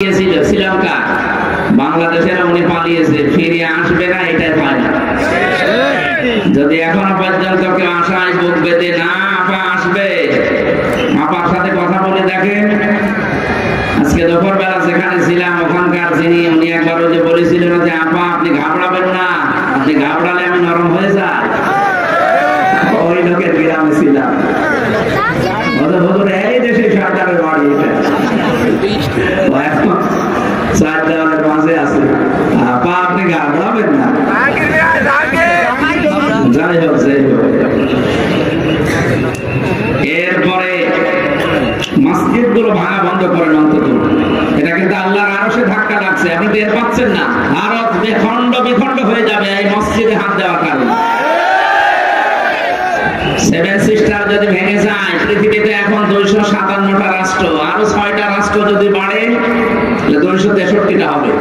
শ্রীলঙ্কা বাংলাদেশের উনি পালিয়েছে, ফিরে আসবে না এটাই পায় না। যদি এখনো পর্যন্ত কেউ আশায় বুক বেঁধে না আপা আসবে, আপার সাথে কথা বলে দেখেন। আজকে দুপুর বেলা যেখানে ছিলাম ওখানকার যিনি উনি একবার ওই যে বলেছিলেন যে আপা আপনি ঘাবড়াবেন না, আপনি ঘাবড়ালে আমি নরম হয়ে যাই, ওই লোকের গ্রামে ছিলাম। এই দেশে সরকারের বাড়ি চার দেওয়ালের মাঝে আছে, আপা আপনি ঘাবড়াবেন না। যাই হোক এরপরে মসজিদ গুলো ভাঙা বন্ধ করেন অন্তত। এটা কিন্তু আল্লাহর আরশে ধাক্কা লাগছে, আপনি টের পাচ্ছেন না? ভারত খণ্ড বিখণ্ড হয়ে যাবে এই মসজিদে হাত দেওয়ার কারণে। সেভেন সিস্টার যদি ভেঙে যায়, পৃথিবীতে এখন 257টা রাষ্ট্র, আরো 6টা রাষ্ট্র যদি বাড়ে 263টা হবে।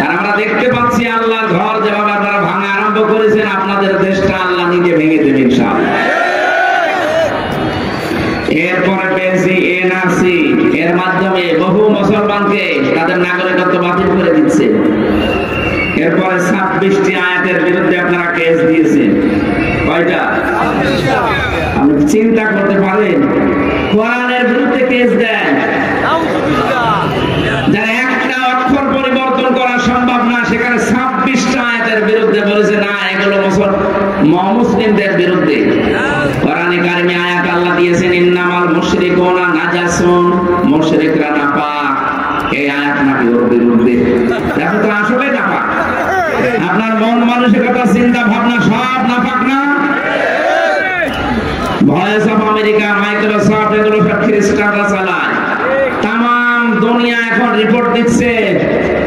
আর আমরা দেখতে পাচ্ছি আল্লাহর ঘর যেভাবে আপনারা ভাঙা আরম্ভ করেছেন, আপনাদের দেশটা আল্লাহ নিজে ভেঙে দেবেন ইনশাআল্লাহ। এরপরে পেয়েছি এনআরসি, এর মাধ্যমে বহু মুসলমানকে তাদের নাগরিকত্ব বাতিল করে দিচ্ছে। এরপরে 26টি আয়াতের বিরুদ্ধে আপনারা কেস দিয়েছেন। কয়টা? আপনি চিন্তা করতে পারেন, কোরআনের বিরুদ্ধে কেস দেন, যারা একটা অক্ষর পরিবর্তন করা সম্ভব না, সেখানে 26টা আয়াতের বিরুদ্ধে বলেছে না এগুলো মুসলিমদের বিরুদ্ধে। কোরআনে কারিমে আয়াত আল্লাহ দিয়েছেন ইন্নামাল মুশরিকুনা নাজাসুন, মুশরিকরা নাপাক। এই আয়াত নাকি ওর বিরুদ্ধে। দেখো তো আসলে নাপাক। আপনার মন মানসিকতা চিন্তা ভাবনা সব নাপাক না? ভয়েস অফ আমেরিকা, মাইক্রোসফট এগুলো সব খ্রিস্টানরা চালায়। তাম দুনিয়া এখন রিপোর্ট দিচ্ছে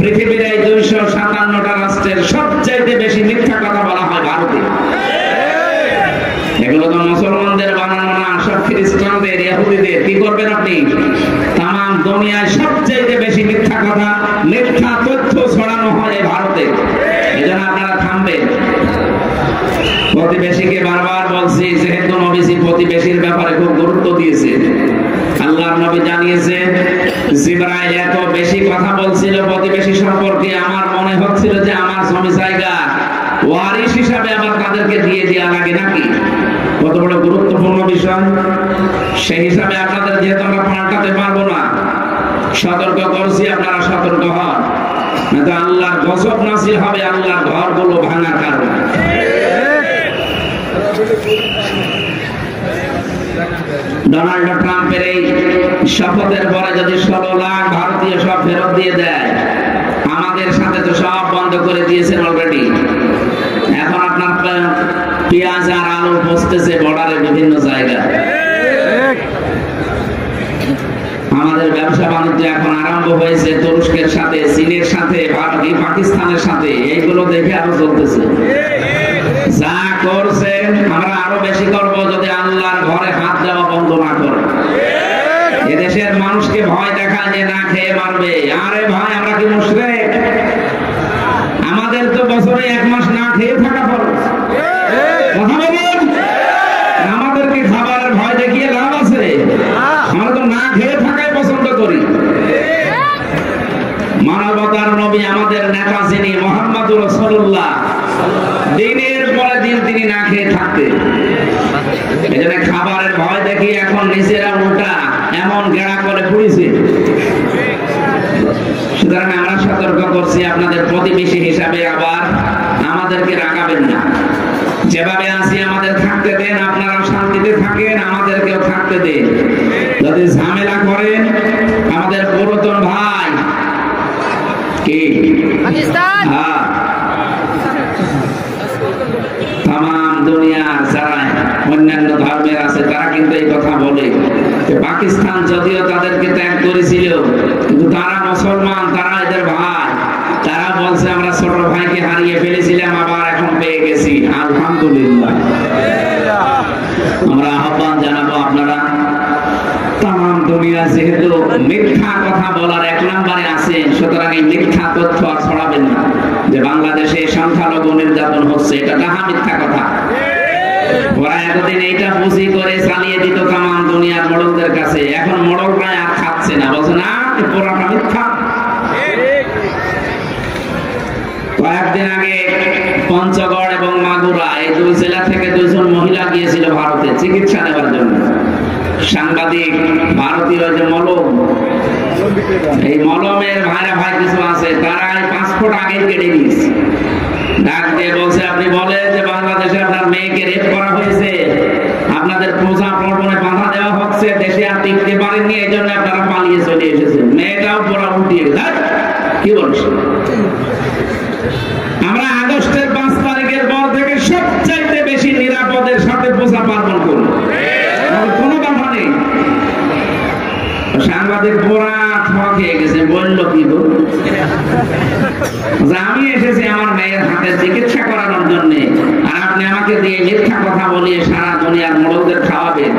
পৃথিবীর এই 257টা রাষ্ট্রের সবচাইতে বেশি মিথ্যা কথা বলা হয় ভারতে। এগুলো তো মুসলমানদের বানানো না, সব খ্রিস্টানদের, ইহুদিদের। কি করবেন আপনি? তাম দুনিয়ায় সবচাইতে বেশি মিথ্যা কথা, মিথ্যা তথ্য ছড়ানো হয় এই ভারতে। এজন্য আপনারা থামবেন। প্রতিবেশীকে বারবার বলছি, যেহেতু নবীজি প্রতিবেশীর ব্যাপারে খুব গুরুত্ব দিয়েছে। আল্লাহর নবী জানিয়েছেন জিবরাইল এত বেশি কথা বলছিল প্রতিবেশী সম্পর্কে, আমার মনে হচ্ছিল যে আমার জমি জায়গা ওয়ারিশ হিসাবে আবার তাদেরকে দিয়ে দেওয়া লাগে নাকি। কত বড় গুরুত্বপূর্ণ বিষয়। সেই হিসাবে আপনাদের যেহেতু আমরা পাল্টাতে পারবো না, সতর্ক করছি, আপনারা সতর্ক হন, নয়তো আল্লাহর গজব নাযিল হবে আল্লাহর ঘরগুলো ভাঙার কারণে। ডোনাল্ড ট্রাম্পের এই শপথের পরে যদি 16 লাখ ভারতীয় সব ফেরত দিয়ে দেয়, আমাদের সাথে তো সব বন্ধ করে দিয়েছেন অলরেডি। এখন আপনার পেঁয়াজ আর আলু পচতেছে বর্ডারে বিভিন্ন জায়গায়। আমাদের ব্যবসা বাণিজ্য এখন আরম্ভ হয়েছে তুরস্কের সাথে, চীনের সাথে, পাকিস্তানের সাথে। এইগুলো দেখে আরো চলতেছে। যা করছে আমরা আরো বেশি করব যদি আল্লাহর ঘরে হাত দেওয়া বন্ধ না করে। এদেশের মানুষকে ভয় দেখায় যে না খেয়ে মারবে। আরে ভাই, আমরা কি মুশরিক? আমাদের তো বছরে 1 মাস না খেয়ে থাকা ফরজ। কথা বলুন, আমাদেরকে খাবারের ভয় দেখিয়ে লাভ আছে? আমরা তো না খেয়ে থাকাই পছন্দ করি। মানবতার নবী, আমাদের নেতা যিনি মুহাম্মদুর রাসূলুল্লাহ, দিনের পরে দিন তিনি না খেয়ে থাকতেন। এজন্য খাবারের ভয় দেখি এখন নিজেরা উল্টা এমন গেড়া করে পড়েছে। সুতরাং আমরা সতর্ক করছি, আপনাদের প্রতিবেশী হিসাবে আবার আমাদেরকে রাগাবেন না। যেভাবে আছি আমাদের থাকতে দেন, আপনারাও শান্তিতে থাকেন, আমাদেরকেও থাকতে দেন। যদি ঝামেলা করেন, আমাদের পুরাতন ভাই কি পাকিস্তান, হ্যাঁ, তাম দুনিয়ার যারা অন্যান্য ধর্মের আছে তারা কিন্তু এই কথা বলে। পাকিস্তান যদিও তাদেরকে ত্যাগ করেছিল, কিন্তু তারা মুসলমান, তারা এদের ভাই। তারা বলছে আমরা ছোট ভাইকে হারিয়ে ফেলেছিলাম, আবার এখন পেয়ে গেছি, আলহামদুলিল্লাহ। আমরা আহ্বান জানাবো, আপনারা তাম দুনিয়া যেহেতু মিথ্যা কথা বলার 1 নম্বরে আছেন, সুতরাং এই মিথ্যা তথ্য আর ছড়াবেন না যে বাংলাদেশে সংখ্যালঘু নির্যাতন হচ্ছে। এটা ডাহা মিথ্যা কথা। ওরা এতদিন এইটা বুঝি করে চালিয়ে দিত তাম দুনিয়ার মোড়লদের কাছে। এখন মোড়লরা আর খাচ্ছে না, বলছে না পুরাটা মিথ্যা। কয়েকদিন আগে পঞ্চগড় এবং মাগুরা এই দুই জেলা থেকে দুইজন মহিলা গিয়েছিল ভারতে চিকিৎসা নেওয়ার জন্য। সাংবাদিক ভারতীয় যে মলম, এই মলমের ভাইরা ভাই কিছু আছে, তারা এই পাসপোর্ট আগে কেটে নিয়েছে। ডাক দিয়ে বলছে, আপনি বলেন যে বাংলাদেশে আপনার মেয়েকে রেপ করা হয়েছে, আপনাদের পূজা প্রবণে বাধা দেওয়া হচ্ছে, দেশে আর টিকতে পারেননি, এই জন্য আপনারা পালিয়ে চলে এসেছেন। মেয়েটাও পুরো উল্টিয়ে গেছে। কি বলছে? আমরা আগস্টের 5 তারিখের পর থেকে সবচাইতে বেশি নিরাপদের সাথে পূজা পার্বণ করি, কোনো বাধা নেই। সাংবাদিক পুরা খেয়ে গেছে, বললো কি গো, আমি এসেছি আমার মেয়ের হাতে চিকিৎসা করানোর জন্য, আর আপনি আমাকে দিয়ে মিথ্যা কথা বলিয়ে সারা দুনিয়ার মোড়লদের খাওয়াবেন।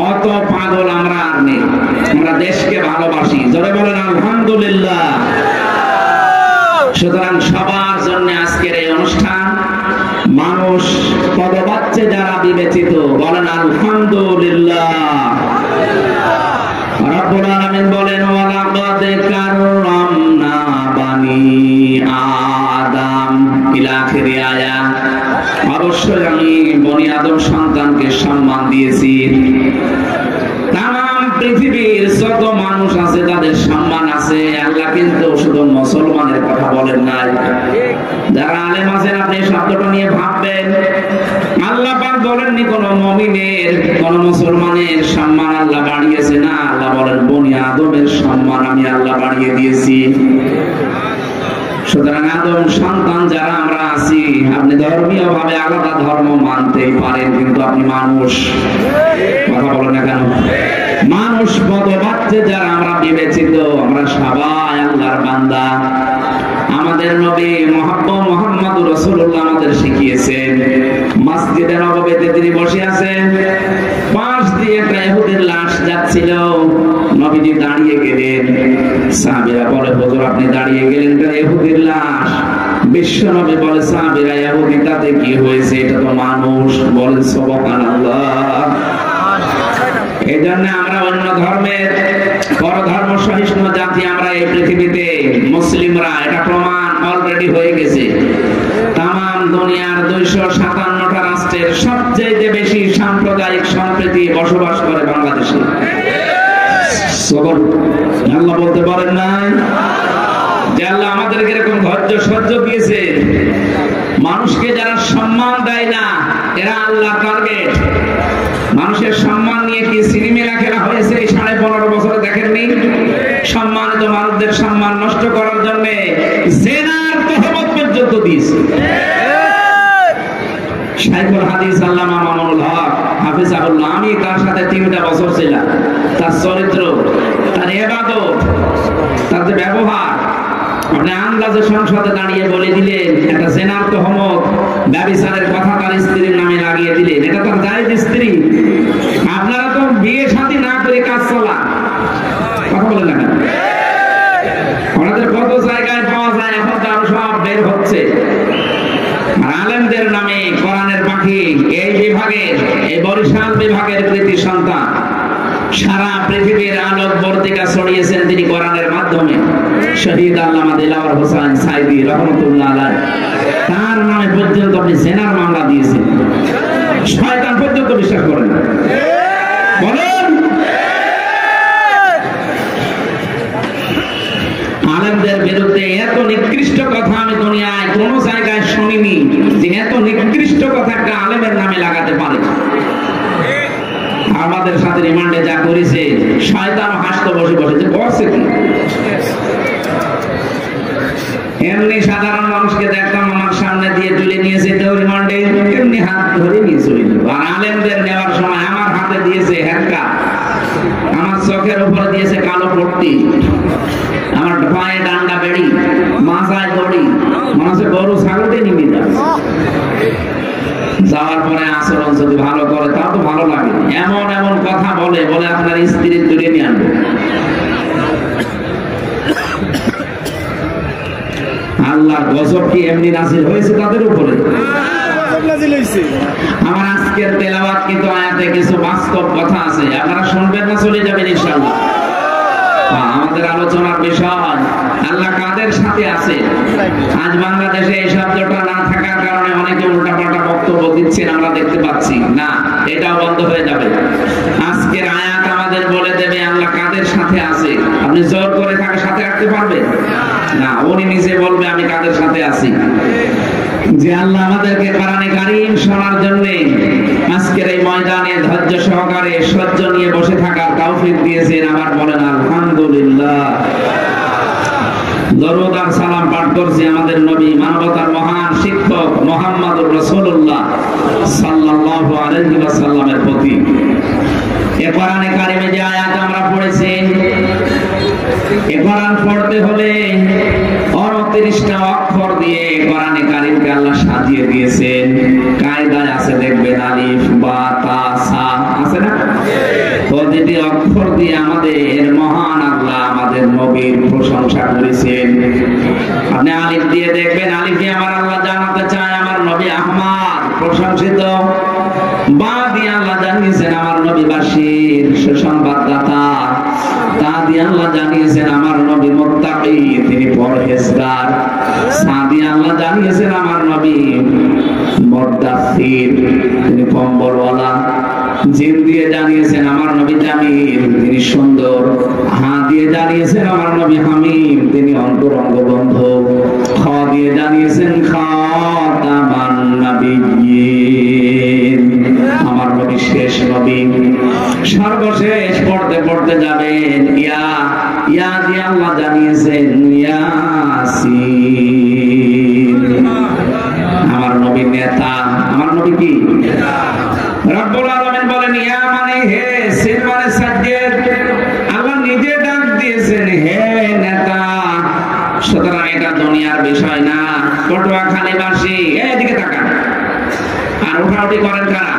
অত পাগল আমরা আর নেই, আমরা দেশকে ভালোবাসি। জোরে বলেন আলহামদুলিল্লাহ। সুতরাং সবার জন্য আজকের এই অনুষ্ঠান। মানুষ পদবাচ্চে যারা বিবেচিত, বলেন আলহামদুলিল্লাহ। রব্বুল আলামিন বলেন, ওয়ালাকাদ কাররামনা বানি আদম ইলা আখিরি আয়াত। অবশ্যই আমি বনি আদম সন্তানকে সম্মান দিয়েছি। তাম পৃথিবীর যত মানুষ আছে তাদের সম্মান আছে। আল্লাহ কিন্তু শুধু মুসলমানের কথা বলেন নাই। যারা আলেম আছেন, আপনি শব্দটা নিয়ে ভাববেন, আল্লাহ পাক বলেননি কোন মুমিনের, কোন মুসলমানের সম্মান আল্লাহ বাড়িয়েছে না। আল্লাহ বলেন বনি আদমের সম্মান আমি আল্লাহ বাড়িয়ে দিয়েছি। সুতরাং আদম সন্তান যারা আমরা আছি, আপনি ধর্মীয় ভাবে আলাদা ধর্ম মানতেই পারেন, কিন্তু আপনি মানুষ। কথা বলেন না কেন? মানুষ পদবাচ্চে যারা আমরা বিবেচিত, আমরা সবাই আল্লাহর বান্দা। আমাদের নবী মুহাম্মদুর রাসূলুল্লাহ আমাদের শিখিয়েছেন, মসজিদে নববীতে তিনি বসে আছেন, পাশ দিয়ে একটা ইহুদির লাশ যাচ্ছিল, নবীজি দাঁড়িয়ে গেলেন। সাহাবীরা বলে, হুজুর আপনি দাঁড়িয়ে গেলেন, এটা ইহুদির লাশ। বিশ্ব নবী বলে, সাহাবীরা ইহুদি তাতে কি হয়েছে, এটা তো মানুষ। বলেন সুবহানাল্লাহ। এই জন্য আমরা অন্য ধর্মের পরধর্ম সহিষ্ণু জাতি আমরা এই পৃথিবীতে, মুসলিমরা, এটা প্রমাণ অলরেডি হয়ে গেছে। তাম দুনিয়ার 257টা রাষ্ট্রের সবচেয়ে বেশি সাম্প্রদায়িক সম্প্রীতি বসবাস করে বাংলাদেশে। আল্লাহ বলতে পারেন না যে আল্লাহ আমাদেরকে এরকম ধৈর্য সহ্য দিয়েছে। মানুষকে যারা সম্মান দেয় না, এরা আল্লাহ টার্গেট। মানুষের সম্মান নিয়ে কি সিনেমা খেলা হয়েছে এই 15.5 বছরে দেখেননি? সম্মানিত মানুষদের সম্মান নষ্ট করার জন্য জেনার তহমত পর্যন্ত দিয়েছে। শাইখুল হাদিস আল্লামা মামুনুল হক হাফিজাহুল্লাহ, আমি তার সাথে 3টা বছর ছিলাম। তার চরিত্র, তার ইবাদত, তার যে ব্যবহার, আপনি আন্দাজে সংসদে দাঁড়িয়ে বলে দিলেন একটা জেনার তহমত, ব্যভিচারের কথা তার স্ত্রীর নামে লাগিয়ে দিলেন, এটা তার জায়েজ স্ত্রী। আপনারা তো বিয়ে শাদী না করে কাজ চলা, কথা বলেন না কেন? ওনাদের কত জায়গায় পাওয়া যায়, এখন তো আরো সব বের হচ্ছে। আলেমদের নামে কোরআনের পাখি, এই বিভাগের, এই বরিশাল বিভাগের কৃতি সন্তান, সারা পৃথিবীর আলোক বর্তিকা ছড়িয়েছেন তিনি কোরআনের মাধ্যমে। শহীদ আল্লামা দিলওয়ার হোসেন সাইদি রহমতুল্লাহ আলাইহি, তার নামে পর্যন্ত আপনি জেনার মামলা দিয়েছেন। শয়তান পর্যন্ত বিশ্বাস করেন না। বলেন, আলেমদের বিরুদ্ধে এত নিকৃষ্ট কথা আমি দুনিয়ায় কোন জায়গায় শুনিনি, যে এত নিকৃষ্ট কথা একটা আলেমের নামে লাগাতে পারে। আমাদের সাথে রিমান্ডে যা করেছে, শয়তান হাসতে বসে বসে যে করছে কি। এমনি সাধারণ মানুষকে দেখতাম আমার সামনে দিয়ে তুলে নিয়েছে রিমান্ডে, এমনি হাত ধরে নিয়ে চলে যেত। আর আলেমদের নেওয়ার সময় আমার হাতে দিয়েছে হ্যান্ডকাপ, আমার চোখের উপরে দিয়েছে কালো পট্টি, আমার পায়ে ডান্ডা বেড়ি, মাথায় দড়ি, মনে হচ্ছে গরু ছাগলটি নিয়ে যাওয়ার পরে আচরণ যদি ভালো করে তাও তো ভালো লাগে। এমন এমন কথা বলে বলে আপনার স্ত্রী তুলে নিয়ে আনবে। আল্লাহর গজব কি এমনি নাযিল হয়েছে তাদের উপরে? আমার আজকের তেলাওয়াত কিন্তু আয়াতে কিছু বাস্তব কথা আছে, আপনারা শুনবেন না চলে যাবেন ইনশাআল্লাহ। আমাদের আলোচনার বিষয় আল্লাহ কাদের কাদের সাথে আছে। আজ বাংলাদেশে এই শব্দটা না থাকার কারণে অনেকে উল্টাপাল্টা বক্তব্য দিচ্ছেন, আমরা দেখতে পাচ্ছি। না, এটাও বন্ধ হয়ে যাবে। আজকের আয়াত আমাদের বলে দেবে আল্লাহ কাদের সাথে আছে। আপনি জোর করে তাকে সাথে রাখতে পারবেন না, উনি নিজে বলবে আমি কাদের সাথে আছি। যে আল্লাহ আমাদেরকে কোরআনে কারীম শোনার জন্য আজকের এই ময়দানে ধৈর্য সহকারে সহ্য নিয়ে বসে থাকার তৌফিক দিয়েছেন, আবার বলেন আলহামদুলিল্লাহ। দরুদ আর সালাম পাঠ করছি আমাদের নবী, মানবতার মহান শিক্ষক মুহাম্মদুর রাসূলুল্লাহ সাল্লাল্লাহু আলাইহি ওয়াসাল্লামের প্রতি। এই কোরআনে কারীমে যে আয়াত আমরা পড়েছি, এই কোরআন পড়তে হলে 29টা অক্ষর দিয়ে কোরআনে কারীমকে আল্লাহ সাজিয়ে দিয়েছেন। কায়দায় আছে দেখবেন আলিফ বা তা সা আছে না, প্রতিটি অক্ষর দিয়ে আমাদের মহান আল্লাহ আমাদের নবীর প্রশংসা করেছেন। আপনি আলিফ দিয়ে দেখবেন, আলিফ দিয়ে আমার আল্লাহ জানাতে চায় আমার নবী আহমদ প্রশংসিত। বা দিয়ে আল্লাহ জানিয়েছেন আমার নবী বাশীর সুসংবাদদাতা। তা দিয়ে আল্লাহ জানিয়েছেন আমার নবী মুত্তাকি, তিনি পরহেজগার। সা দিয়ে আল্লাহ জানিয়েছেন আমার নবী মুদাসসির, তিনি কম্বলওয়ালা। জিম দিয়ে জানিয়েছেন আমার নবী জামিল, তিনি সুন্দর। হা দিয়ে জানিয়েছেন আমার নবী হামিম, তিনি অন্তরঙ্গ বন্ধু। খ দিয়ে জানিয়েছেন খাতামান নাবিয়্যিন, আমার নবী শেষ নবী, সর্বশেষ। পড়তে পড়তে যাবেন ইয়া, ইয়া দিয়ে আল্লাহ জানিয়েছেন ইয়াসিন, আমার নবী নেতা। আমার নবী কি রব্বুল আলামিন বলেন ইয়া মানে হে, সিন মানে সাজ্জাদ। আল্লাহ নিজে ডাক দিয়েছেন হে নেতা। সুতরাং এটা দুনিয়ার বিষয় না। পটুয়াখালীবাসী এইদিকে তাকান, আর উঠাউঠি করেন কারা?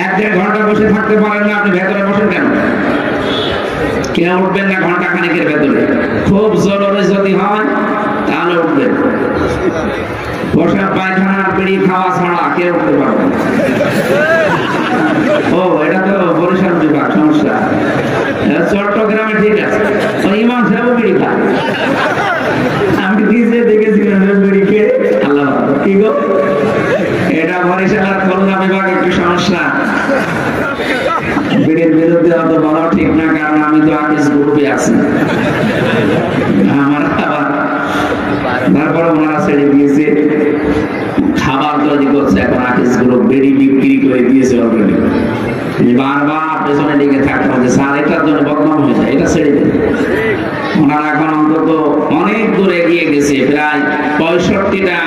1-1.5 ঘন্টা বসে থাকতে পারেন না, আপনি ভেতরে বসেন কেন? কেউ উঠবেন না ঘন্টা খানেকের ভেতরে। খুব জরুরি যদি হয় তাহলে উঠবেন। বসে পায়খানার বিড়ি খাওয়া ছাড়া কেউ উঠতে পারবে না। ও, এটা তো বরিশাল বিভাগ, সমস্যা। চট্টগ্রামে ঠিক আছে, ইমাম সাহেব বিড়ি খায়। আমি নিজে দেখেছিলাম বিড়ি খেয়ে। আল্লাহ কি গো, এটা বরিশাল আর খুলনা বিভাগ একটু সমস্যা। বিড়ির বিরুদ্ধে অত বলা ঠিক না, কারণ আমি তো আকিস গ্রুপে আছি। আমার খাবার তারপরে ওনারা ছেড়ে দিয়েছে, খাবার তৈরি করছে এখন আকিস গ্রুপ, বিড়ি বিক্রি করে দিয়েছে অলরেডি। বারবার পেছনে লেগে থাকতে হবে, স্যার এটার জন্য বদনাম হয়ে যায়, এটা ছেড়ে দেবে। ওনারা এখন অন্তত অনেক দূর এগিয়ে গেছে, প্রায় 65টা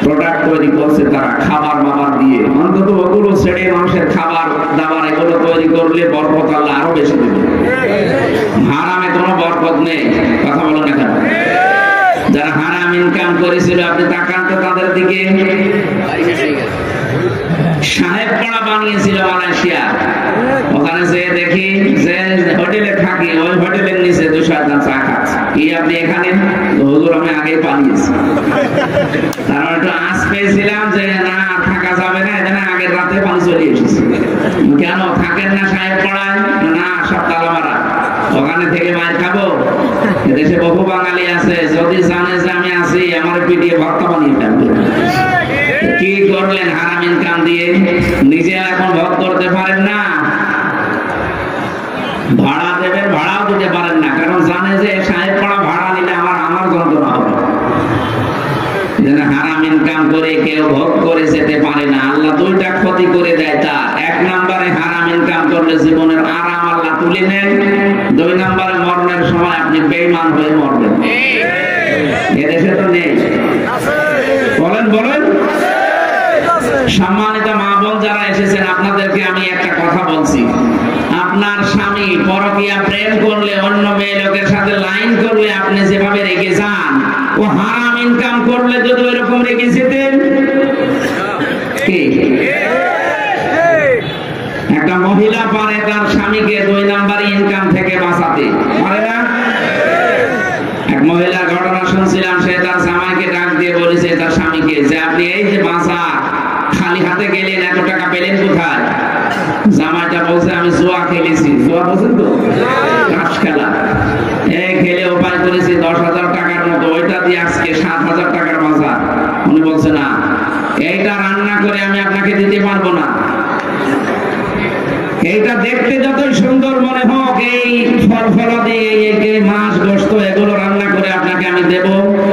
প্রোডাক্ট তৈরি করছে তারা, খাবার বাবার দিয়ে। অন্তত ওগুলো ছেড়ে মানুষের খাবার দাবার এগুলো তৈরি করলে বরকত আল্লাহ আরো বেশি দেবে। হারামে কোনো বরকত নেই, কথা বলেন না কেন? যারা হারাম ইনকাম করেছিল আপনি তাকান তো তাদের দিকে। সাহেব পাড়া বানিয়েছিল মালয়েশিয়া, ওখানে যে দেখি যে হোটেলে থাকি ওই হোটেলের নিচে 200 চা খাচ্ছে। কি আপনি এখানে? হুজুর আমি আগে পালিয়েছি। তার একটু আঁচ পেয়েছিলাম যে না থাকা যাবে না, এখানে আগের রাতে পানি চলে এসেছি। কেন থাকেন না সাহেব পাড়ায়? না, সব তালা মারা, ওখানে থেকে মার খাবো। এদেশে বহু বাঙালি আছে, যদি জানে যে আমি আছি আমার পিটিয়ে ভক্ত বানিয়ে ফেলবে। কি করলেন হারাম ইনকাম দিয়ে? নিজে এখন ভোগ করতে পারেন না, ভাড়া দেবেন, ভাড়াও দিতে পারেন না, কারণ জানে যে সাহেব পাড়া ভাড়া নিলে আমার যন্ত্রণা হবে। হারাম ইনকাম করে কেউ ভোগ করে যেতে পারে না, আল্লাহ 2টা ক্ষতি করে দেয় তার। 1 নম্বরে হারাম ইনকাম করলে জীবনের আরাম আল্লাহ তুলে নেন। 2 নম্বরে মরণের সময় আপনি বেঈমান হয়ে মরবেন। এদেশে তো নেই, বলেন বলেন। সম্মানিত মা বোন যারা এসেছেন, আপনাদেরকে আমি একটা কথা বলছি। আপনার স্বামী পরকীয়া প্রেম করলে, অন্য মেয়ে লোকের সাথে লাইন করলে আপনি যেভাবে রেগে যান, ও হারাম ইনকাম করলে যদি এরকম রেগে যেতেন। কি একটা মহিলা পারে তার স্বামীকে 2 নম্বরে ইনকাম থেকে বাঁচাতে পারে না? এক মহিলার ঘটনা শুনছিলাম, সে তার জামাইকে ডাক দিয়ে বলেছে তার স্বামীকে যে আপনি এই যে বাঁচা খালি হাতে গেলেন, 1 টাকা পেলেন কোথায়? জামাইটা বলছে আমি জুয়া খেলেছি। জুয়া বলছেন তো, ঘাস খেলা, এই খেলে উপায় করেছি কেজি আজকে 7,000 টাকার বাজার। উনি বলছে না, এইটা রান্না করে আমি আপনাকে দিতে পারবো না। এইটা দেখতে যতই সুন্দর মনে হোক, এই ফলফলাদি, এই মাছ গোশত এগুলো রান্না করে আপনাকে আমি দেব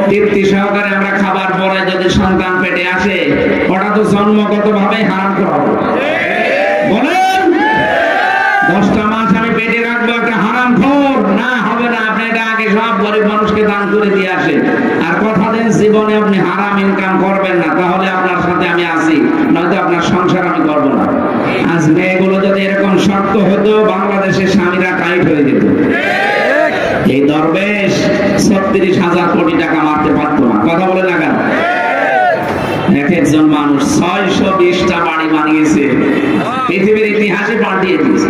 তৃপ্তি সহকারে। আমরা খাবার পরে যদি সন্তান পেটে আসে, ওটা তো জন্মগত ভাবে হারাম করা হবে। বলেন 10টা মাছ আমি পেটে রাখবো একটা হারাম খোর? না, হবে না। আপনি এটা আগে সব গরিব মানুষকে দান করে দিয়ে আসেন, আর কথা দেন জীবনে আপনি হারাম ইনকাম করবেন না, তাহলে আপনার সাথে আমি আছি, নয়তো আপনার সংসার আমি করবো না। আজ মেয়েগুলো যদি এরকম শক্ত হতো, বাংলাদেশের স্বামীরা টাইট হয়ে যেত। এই দরবেশ 36,000 কোটি টাকা মারতে পারতো না। কথা বলে না কেন? এক একজন মানুষ 620টা বাড়ি বানিয়েছে, পৃথিবীর ইতিহাসে পাল্টিয়ে দিয়েছে।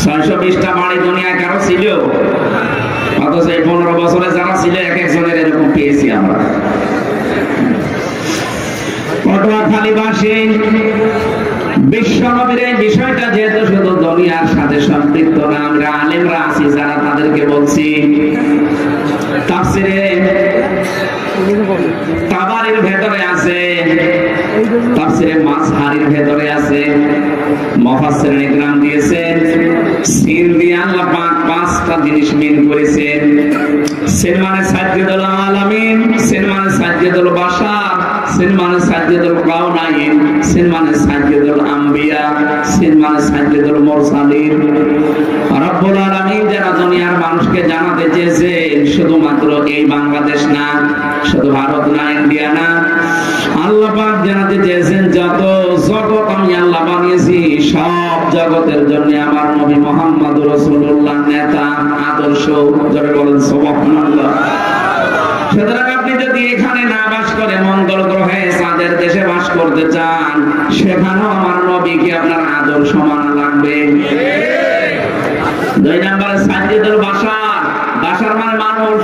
620টা বাড়ি দুনিয়ায় কারো ছিল? অথচ এই 15 বছরে যারা ছিল, এক একজনের এরকম পেয়েছি আমরা। পটুয়াখালীবাসী বিশ্বনবীর এই বিষয়টা যেহেতু শুধু দুনিয়ার সাথে সম্পৃক্ত না, আমরা আলেমরা আছি যারা তাদেরকে বলছি, তাফসিরে তাবারির ভেতরে আছে, তাফসিরে মাজহারির ভেতরে আছে, মুফাসসিরিন ইকরাম দিয়েছেন, সিন দিয়ে আল্লাহ পাক 5টা জিনিস মিন করেছেন। সিন মানে সাজ্জাদুল আলামিন, সিন মানে সাজ্জাদুল বাশার, সিন মানে সাজ্জাদুল কাউনাইন, সিন মানে সাজ্জাদুল আম্বিয়া, সিন মানে সাজ্জাদুল মুরসালিন। রব্বুল আলামিন যারা দুনিয়ার মানুষকে জানাতে চেয়েছেন, শুধুমাত্র এই বাংলাদেশ না, শুধু ভারত না, ইন্ডিয়া না, আল্লাহ পাক জানাতে চেয়েছেন যত জগৎ আমি আল্লাহ বানিয়েছি, সব জগতের জন্য আমার নবী মুহাম্মদুর রাসূলুল্লাহ নেতা, আদর্শ। যারা বলেন সুবহানাল্লাহ। সুতরাং আপনি যদি এখানে না বাস করে মঙ্গল গ্রহে চাঁদের দেশে বাস করতে চান, সেখানেও আমার নবীকে আপনার আদর্শ মানা লাগবে। 2 নম্বরে সাজ্জাদুল বাশার। বাশার মানে মানুষ।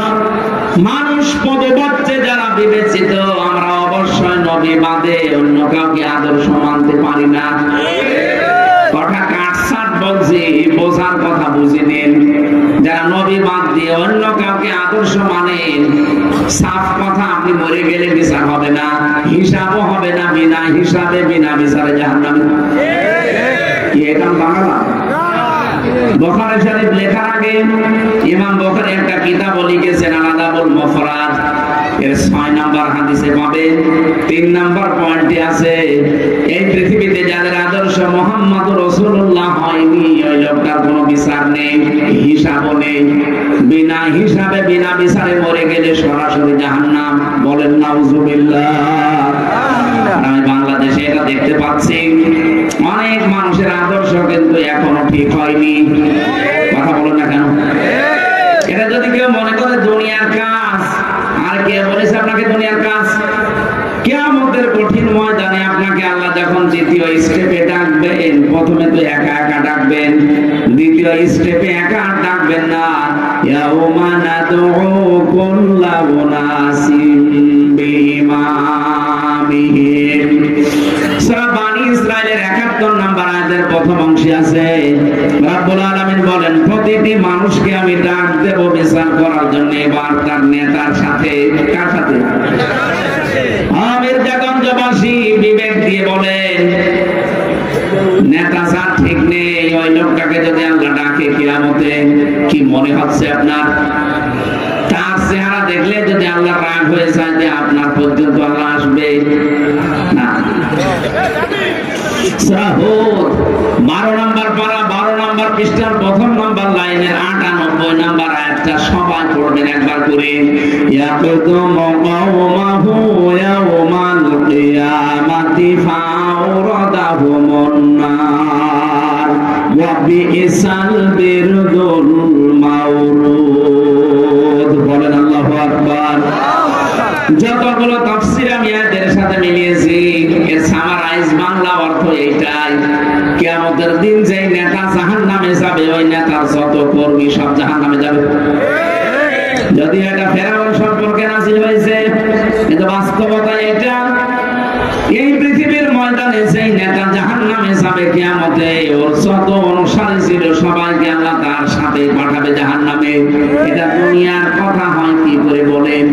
মানুষ পদবাচ্যে যারা বিবেচিত, আমরা অবশ্যই নবী বাদে অন্য কাউকে আদর্শ মানতে পারি না। কথা কাটছাট বলছি, বোঝার কথা বুঝে নিন। যারা নবী বাদ দিয়ে অন্য কাউকে আদর্শ মানেন, সাফ কথা, আপনি মরে গেলে বিচার হবে না, হিসাবও হবে না, বিনা হিসাবে বিনা বিচারে জাহান্নামে। কি এটা বাংলা? বুখারী শরীফ লেখার আগে ইমাম বুখারী একটা কিতাব লিখেছেন, আল-আদাবুল মুফরাদ। এর 6 নাম্বার হাদিসে পাবেন, 3 নাম্বার পয়েন্টে আছে, এই পৃথিবীতে যাদের আদর্শ মুহাম্মদুর রাসূলুল্লাহ হয়নি, ওই লোকটার কোনো বিচার নেই, হিসাবও নেই, বিনা হিসাবে বিনা বিচারে মরে গেলে সরাসরি জাহান্নাম। বলেন নাউজুবিল্লাহ। আমি বাংলাদেশে এটা দেখতে পাচ্ছি, অনেক মানুষের আদর্শ কিন্তু এখনো ঠিক হয়নি। কথা বলেন না কেন? এটা যদি কেউ মনে করে দুনিয়ার কাজ, আর কে বলেছে আপনাকে দুনিয়ার কাজ? কিয়ামতের কঠিন ময়দানে আপনাকে আল্লাহ যখন দ্বিতীয় স্টেপে ডাকবেন, প্রথমে তো একা একা ডাকবেন, দ্বিতীয় স্টেপে একা ডাকবেন না। ইয়াউমা নাদউ কুল্লা উনাসিম বিইমামিহিম। সূরা বানী ইসরাঈলের 71 নম্বর আয়াতের প্রথম অংশে আছে, রব্বুল আলামিন বলেন, প্রতিটি মানুষকে আমি ডাক দেব বিচার করার জন্য, এবার তার নেতার সাথে। কার সাথে? মির্জাগঞ্জবাসী বিবেক দিয়ে বলেন, নেতা যার ঠিক নেই, ওই লোকটাকে যদি আল্লাহ ডাকে কিয়ামতে, কি মনে হচ্ছে আপনার? তার চেহারা দেখলে যদি আল্লাহ রাগ হয়ে যায় যে আপনার পর্যন্ত আল্লাহ আসবে না। সূরা হুদ 12 নম্বর পারা 12 নম্বর পৃষ্ঠার প্রথম নম্বর লাইনের 98 নম্বর আয়াতটা সবাই পড়বেন একবার করে। ইয়াকুতুমু কওমাহু ইয়াওমাল কিয়ামাতি ফাওরাদাহুমুন নার ওয়া বিইসাল বিরদুল মাওরুদ। বলেন আল্লাহু আকবার। যতগুলো তাফসীর আমি এদের সাথে মিলিয়েছি, এর সামারাইজ বাংলা অর্থ এইটাই, কিয়ামতের দিন যেই নেতা জাহান্নামে যাবে, ওই নেতার যত কর্মী সব জাহান্নামে যাবে। যদি এটা ফেরাউন সম্পর্কে নাযিল হয়েছে, কিন্তু বাস্তবতা এটা, এই পৃথিবীর ময়দানে যেই নেতা জাহান্নামে যাবে কিয়ামতে, ওর যত অনুসারী ছিল সবাইকে আল্লাহ তার সাথে পাঠাবে জাহান্নামে। এটা দুনিয়ার কথা হয় কি করে বলেন?